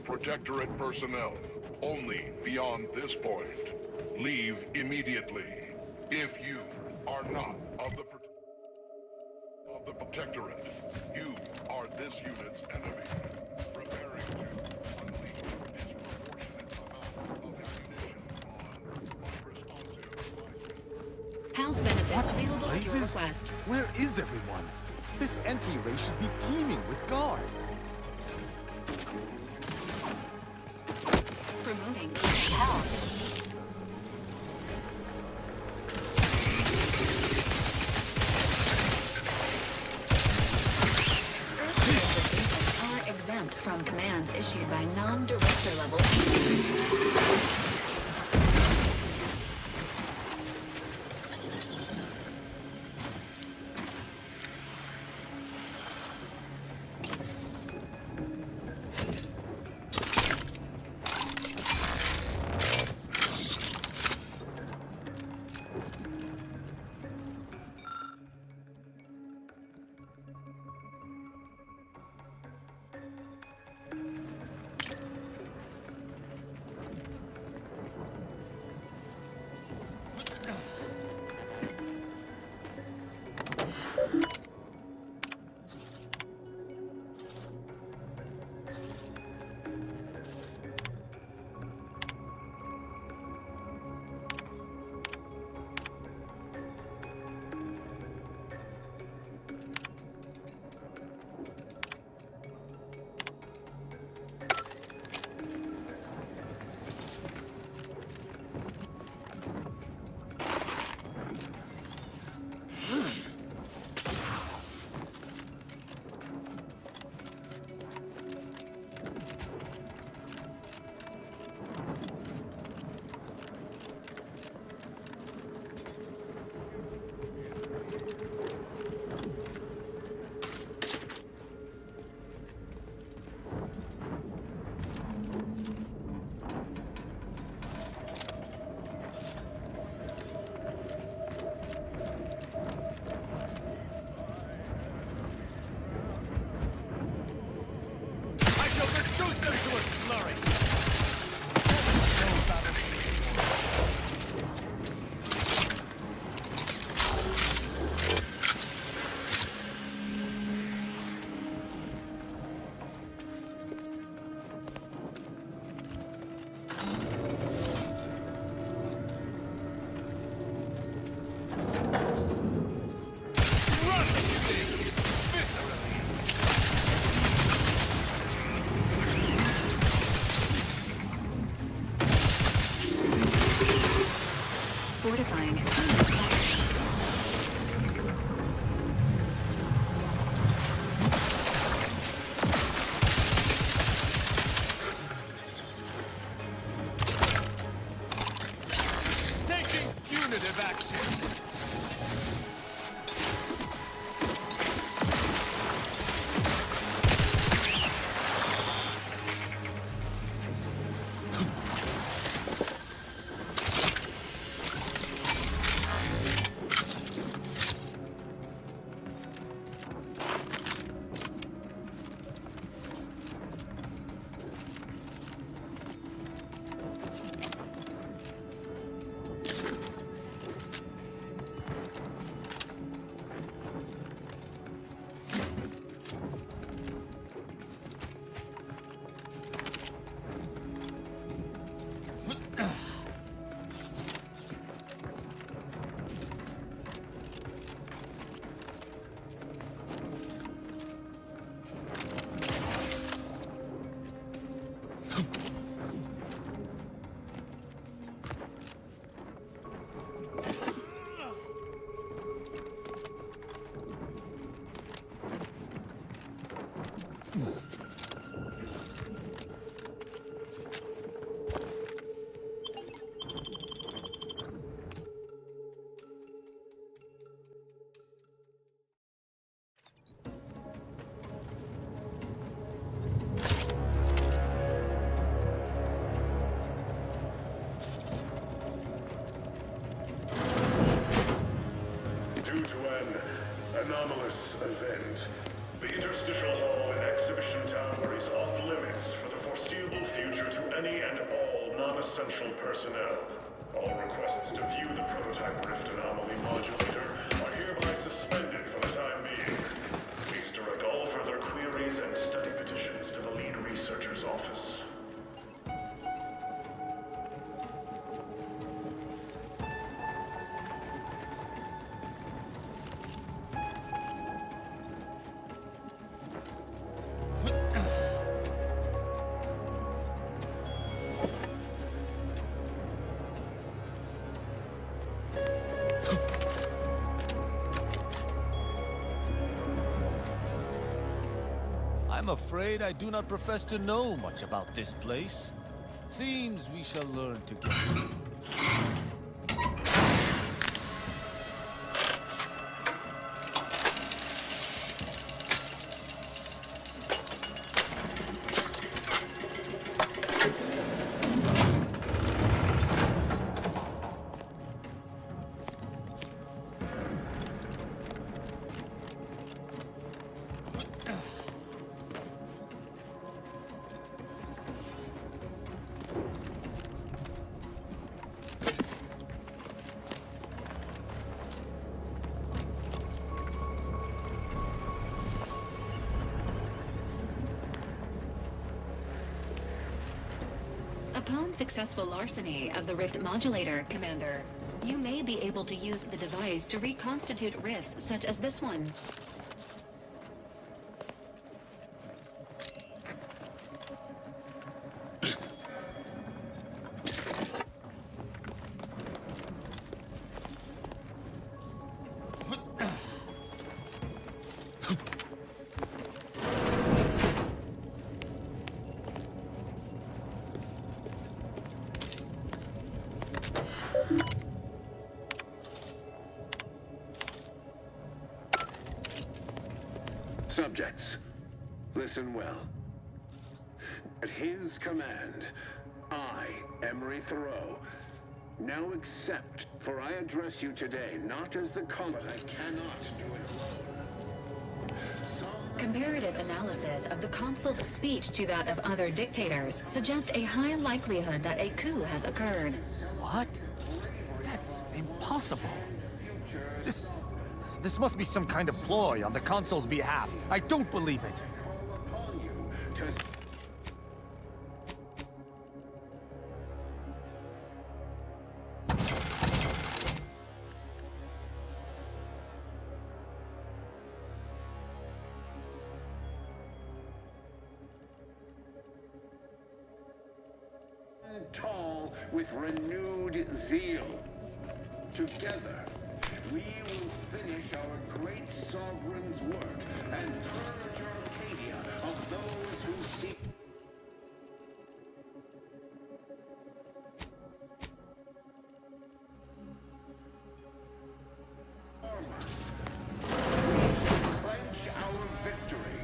Protectorate personnel, only beyond this point. Leave immediately. If you are are not of the Protectorate. You are this unit's enemy. Preparing to unleash a disproportionate amount of ammunition on unresponsive. Health benefits available at your request. Where is everyone? This entry ray should be teeming with guards. Promoting health. Are exempt from commands issued by non-director level entities. Fortifying. Taking punitive action. Due to an anomalous event, the Interstitial Hall in Exhibition Tower is off limits for the foreseeable future to any and all non-essential personnel. All requests to view the prototype Rift Anomaly Modulator I'm afraid I do not profess to know much about this place. Seems we shall learn together. Upon successful larceny of the Rift Modulator, Commander, you may be able to use the device to reconstitute rifts such as this one. Subjects, listen well. At his command, I, Emery Thoreau, now accept, for I address you today not as the but I cannot do it alone. Comparative analysis of the consul's speech to that of other dictators suggests a high likelihood that a coup has occurred. What? That's impossible. This must be some kind of ploy on the consul's behalf. I don't believe it. Tall with renewed zeal. Together, we will finish our great sovereign's work and purge Arcadia of those who seek. Clench our victory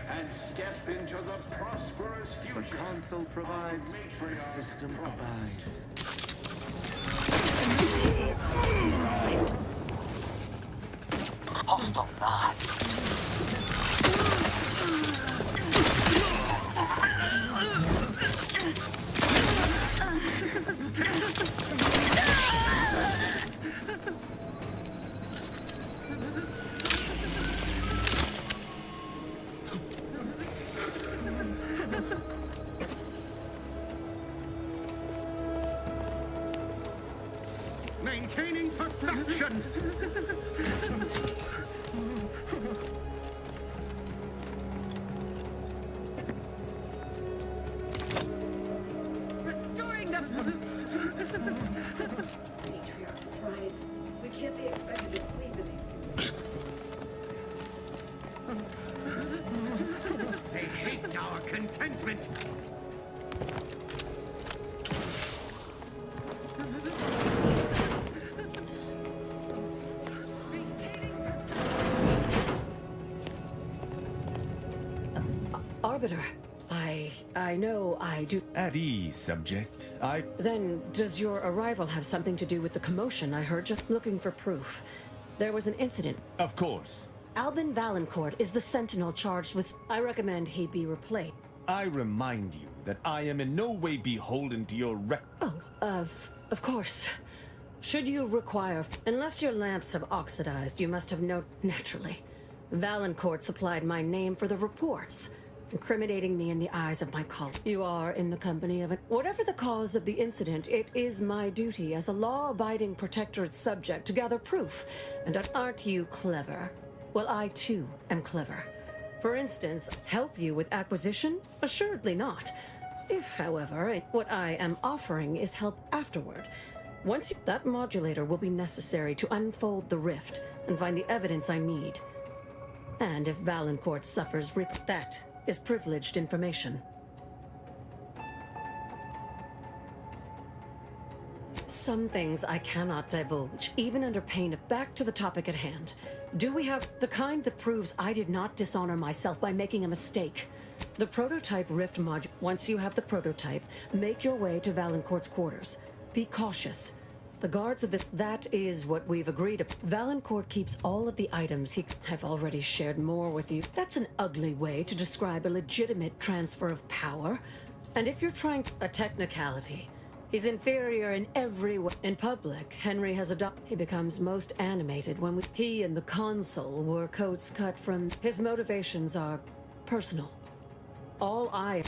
and step into the prosperous future. The console provides, the system abides. Hostile nod. Maintaining perfection! Restoring them! Matriarch's pride. We can't be expected to sleep in these. They hate our contentment! Arbiter, I know I do. At ease, subject. Then, does your arrival have something to do with the commotion I heard? Just looking for proof. There was an incident. Of course. Albin Valancourt is the sentinel charged with. I recommend he be replaced. I remind you that I am in no way beholden to your Of course. Should you require. Unless your lamps have oxidized, you must have naturally. Valancourt supplied my name for the reports, incriminating me in the eyes of my colleague. You are in the company of whatever the cause of the incident, it is my duty as a law-abiding protectorate subject to gather proof. And aren't you clever? Well, I too am clever. For instance, help you with acquisition? Assuredly not. If, however, what I am offering is help afterward. That modulator will be necessary to unfold the rift and find the evidence I need. And if Valancourt suffers that is privileged information. Some things I cannot divulge, even under pain of... Back to the topic at hand. Do we have the kind that proves I did not dishonor myself by making a mistake? The prototype rift module. Once you have the prototype, make your way to Valancourt's quarters. Be cautious. The guards of the... That is what we've agreed upon. Valancourt keeps all of the items he... I've already shared more with you. That's an ugly way to describe a legitimate transfer of power. And if you're trying... A technicality. He's inferior in every way. In public, Henry has adopted... He becomes most animated when he and the consul wore coats cut from... His motivations are personal. All I...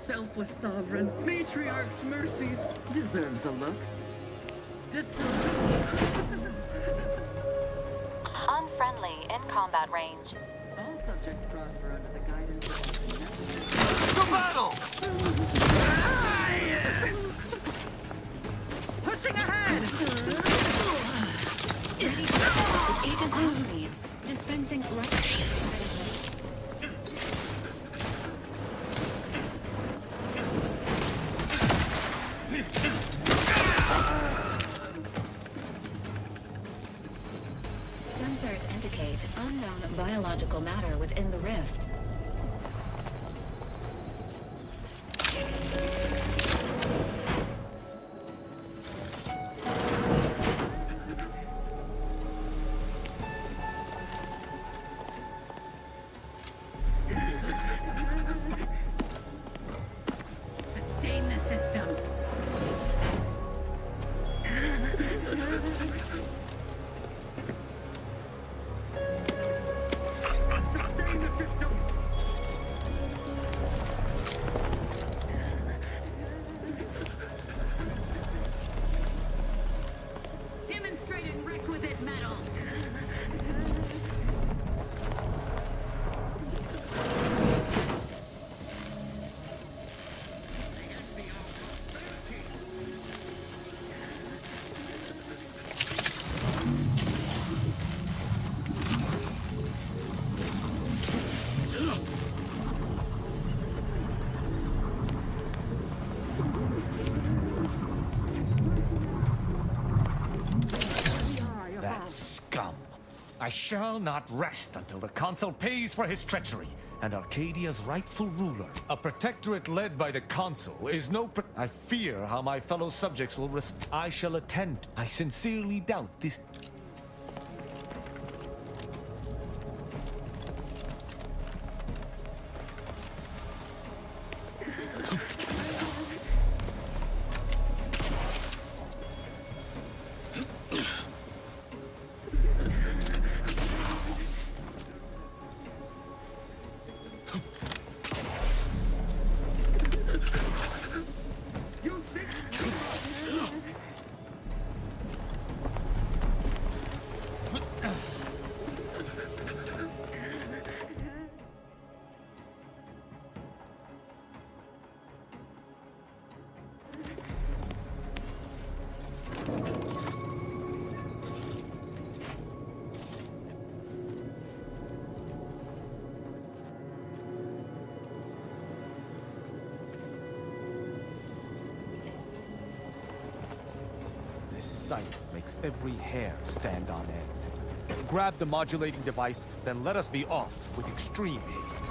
Selfless sovereign, matriarch's mercies, deserves a look. Unfriendly in combat range. All subjects prosper under the guidance of... To battle! Pushing ahead! With agent's health needs, dispensing life-based medicine. Sensors indicate unknown biological matter within the rift. Sustain the system. Demonstrated requisite metal. That scum. I shall not rest until the consul pays for his treachery, and Arcadia's rightful ruler. A protectorate led by the consul is no I fear how my fellow subjects will I shall attend. I sincerely doubt this... This sight makes every hair stand on end. Grab the modulating device, then let us be off with extreme haste.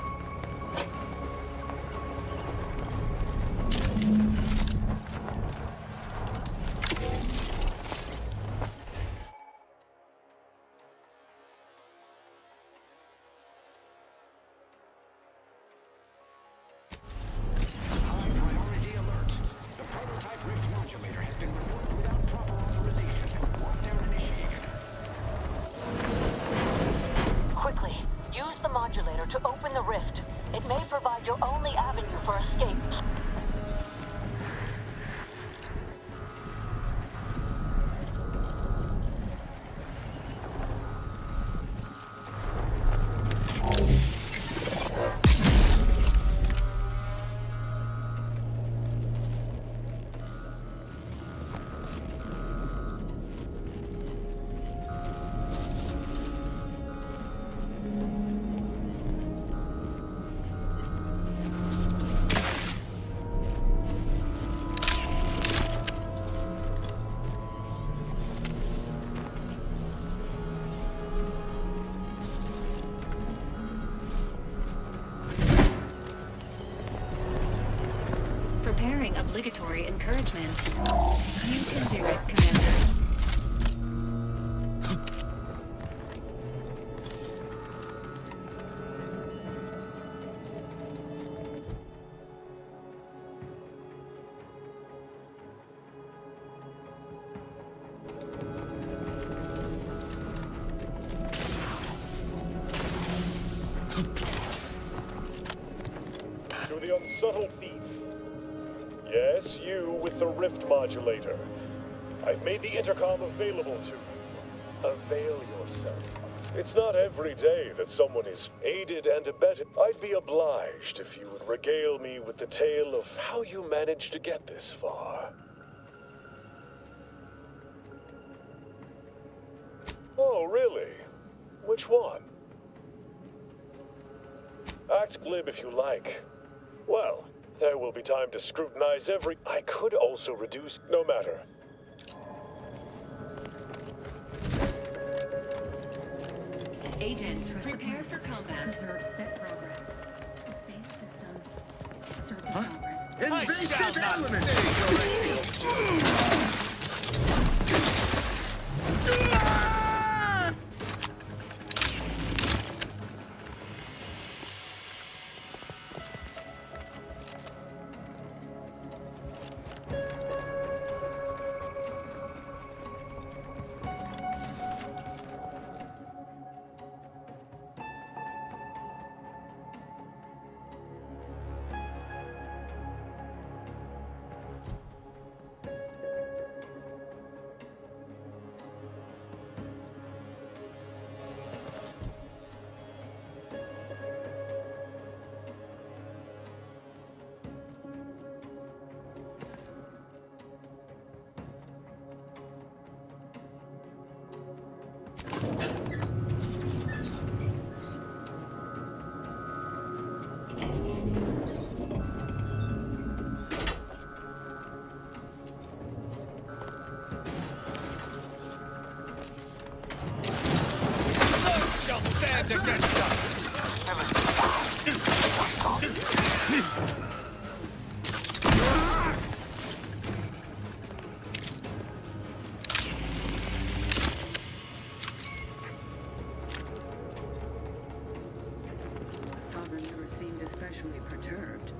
obligatory encouragement. You can do it, Commander. To the unsubtle thief. Yes, you with the rift modulator. I've made the intercom available to you. Avail yourself. It's not every day that someone is aided and abetted. I'd be obliged if you would regale me with the tale of how you managed to get this far. Oh, really? Which one? Act glib if you like. Well, there will be time to scrutinize every... I could also reduce... No matter. Agents, prepare for combat. Invasive element! Stand against us! Sovereign never seemed especially perturbed.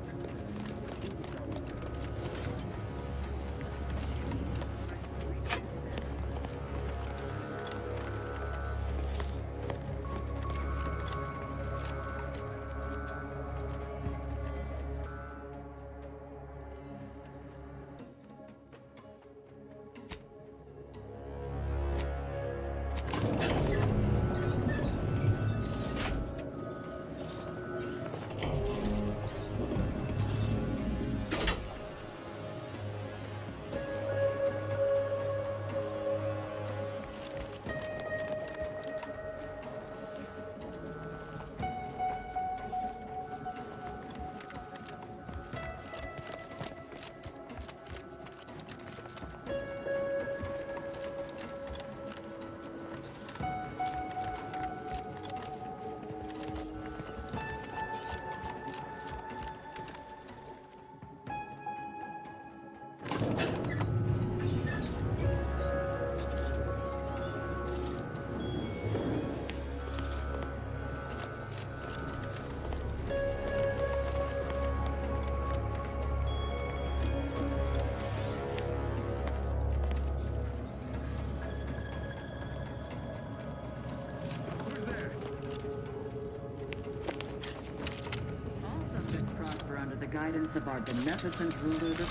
The guidance of our beneficent ruler, the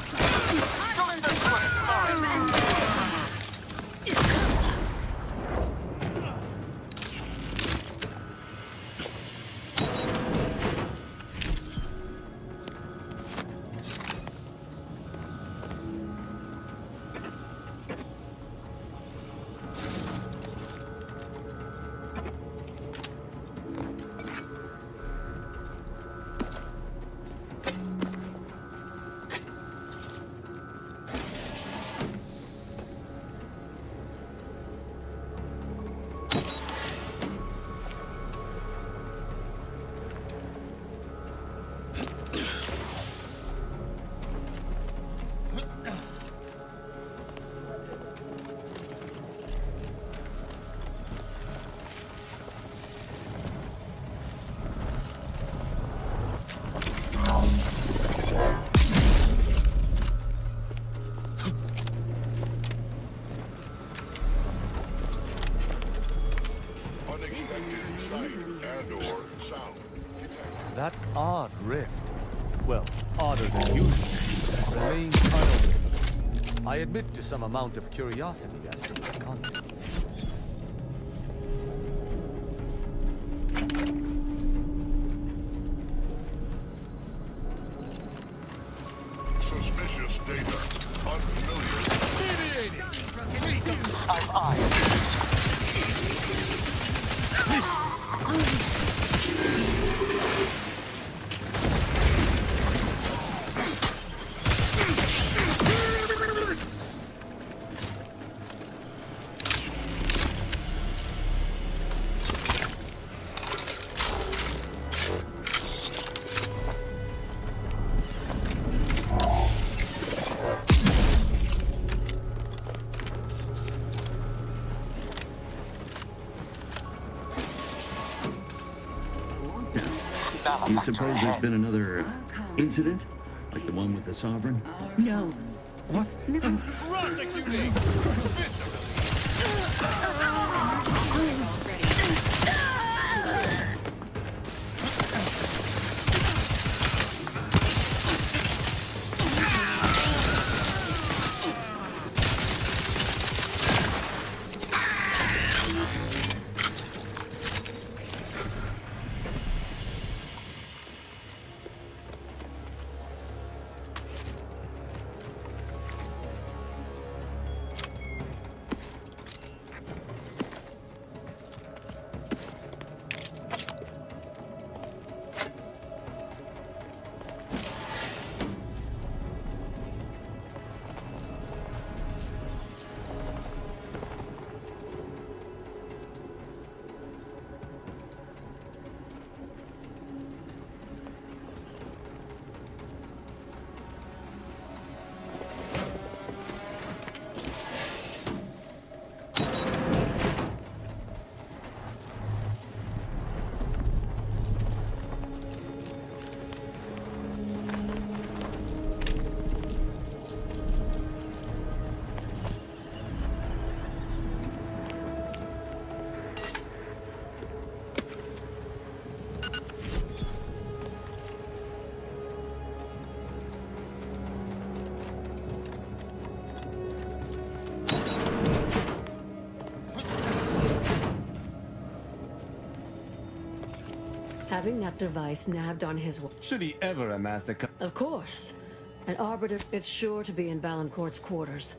sight and/or sound. That odd rift, well, odder than usual, remains unopened. I admit to some amount of curiosity as to its contents. Suspicious data. Unfamiliar. Mediating! I've eyes. Do you suppose there's been another incident? Like the one with the Sovereign? No. What? Prosecuting! Having that device nabbed on his... Should he ever amass the... Of course. An arbiter, it's sure to be in Valancourt's quarters.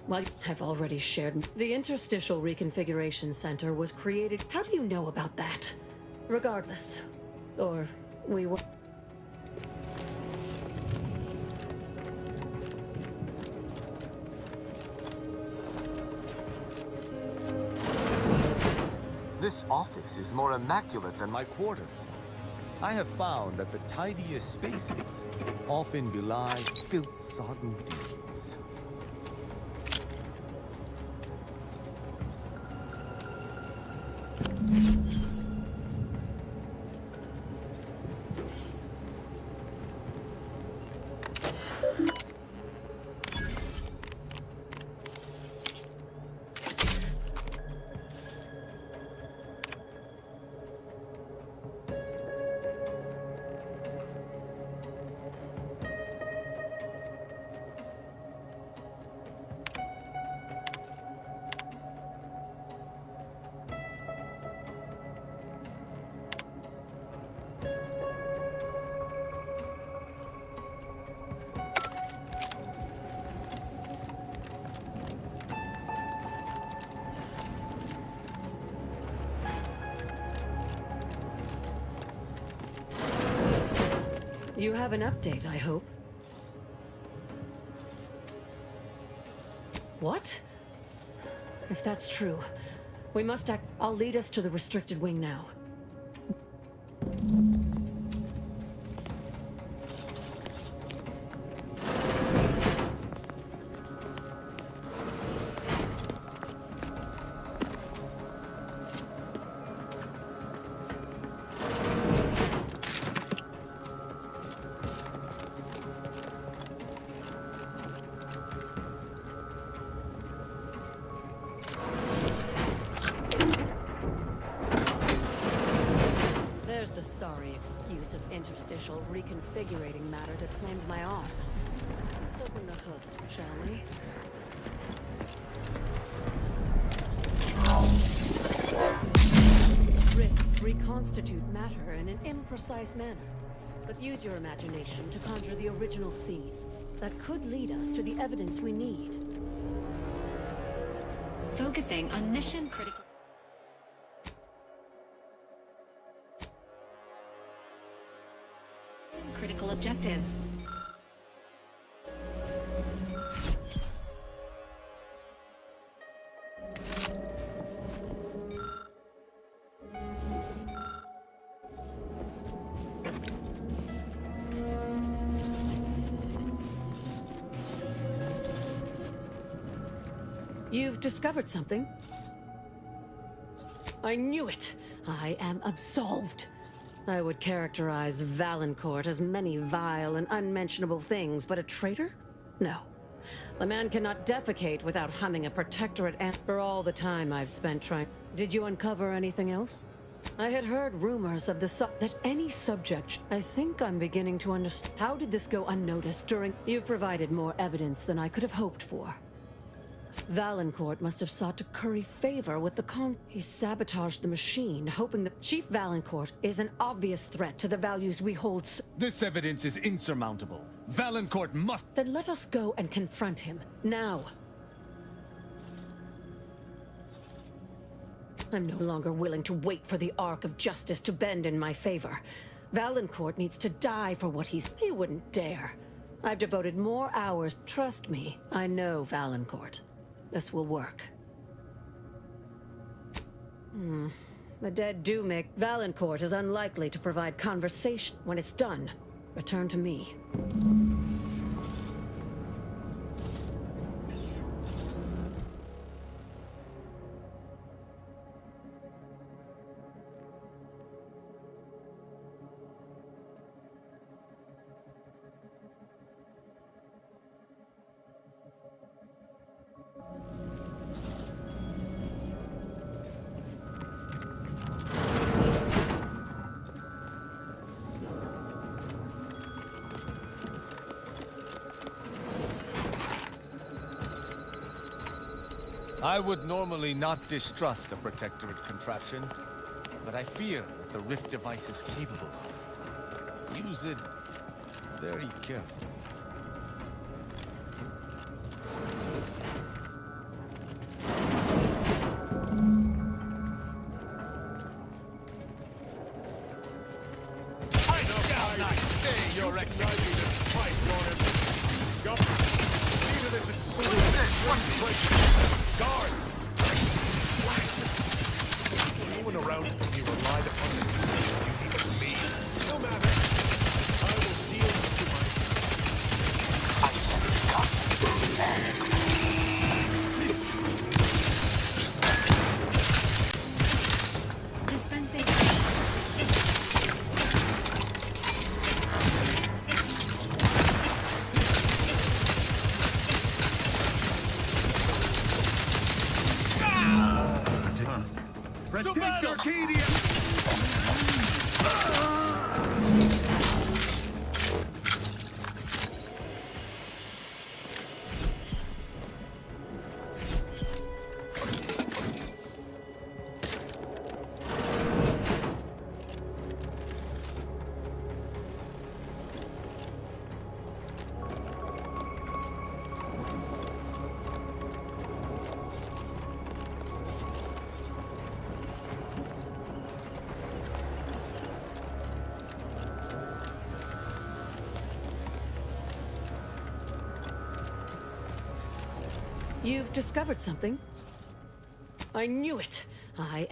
Well, I've already shared... The Interstitial Reconfiguration Center was created... How do you know about that? Regardless. Or we were... This office is more immaculate than my quarters. I have found that the tidiest spaces often belie filth-sodden deeds. You have an update, I hope. What? If that's true, we must act. I'll lead us to the restricted wing now. use of interstitial reconfigurating matter that claimed my arm. Let's open the hood, shall we? Rifts reconstitute matter in an imprecise manner, but use your imagination to conjure the original scene that could lead us to the evidence we need. Focusing on mission critical. Critical objectives. You've discovered something. I knew it! I am absolved. I would characterize Valancourt as many vile and unmentionable things, but a traitor? No. A man cannot defecate without humming a protectorate for all the time I've spent trying. Did you uncover anything else? I had heard rumors of that any subject. I think I'm beginning to understand. How did this go unnoticed during? You've provided more evidence than I could have hoped for. Valancourt must have sought to curry favor with the He sabotaged the machine, hoping that Chief Valancourt is an obvious threat to the values we hold. This evidence is insurmountable. Valancourt must— Then let us go and confront him, now. I'm no longer willing to wait for the arc of justice to bend in my favor. Valancourt needs to die for what He wouldn't dare. I've devoted more hours. Trust me, I know Valancourt. This will work. The dead do make... Valancourt is unlikely to provide conversation. When it's done, return to me. I would normally not distrust a protectorate contraption, but I fear what the Rift device is capable of. Use it very carefully. You've discovered something. I knew it. I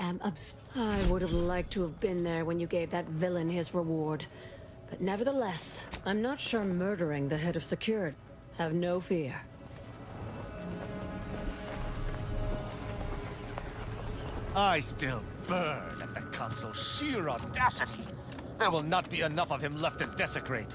would have liked to have been there when you gave that villain his reward. But nevertheless, I'm not sure murdering the head of security. Have no fear. I still burn at the consul's sheer audacity. There will not be enough of him left to desecrate.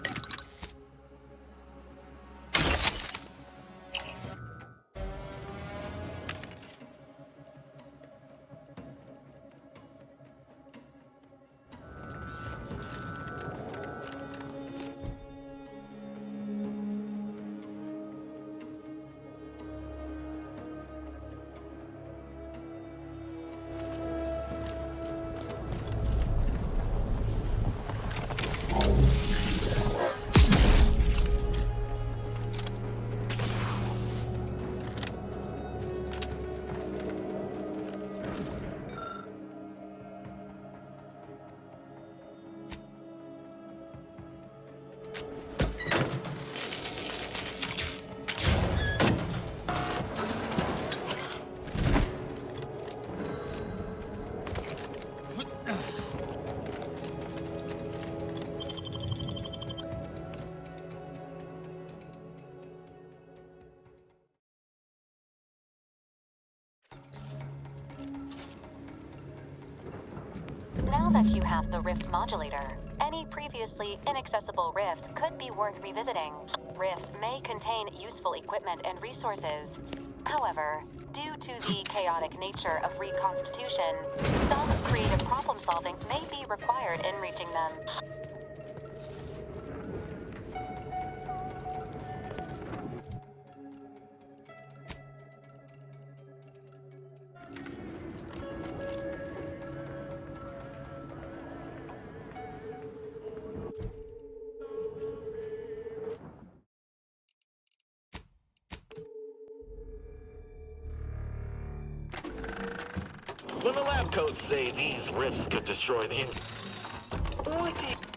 that you have the rift modulator, any previously inaccessible rifts could be worth revisiting. Rifts may contain useful equipment and resources. However, due to the chaotic nature of reconstitution, some creative problem solving may be required in reaching them. When the lab coats say these rifts could destroy the... What do you...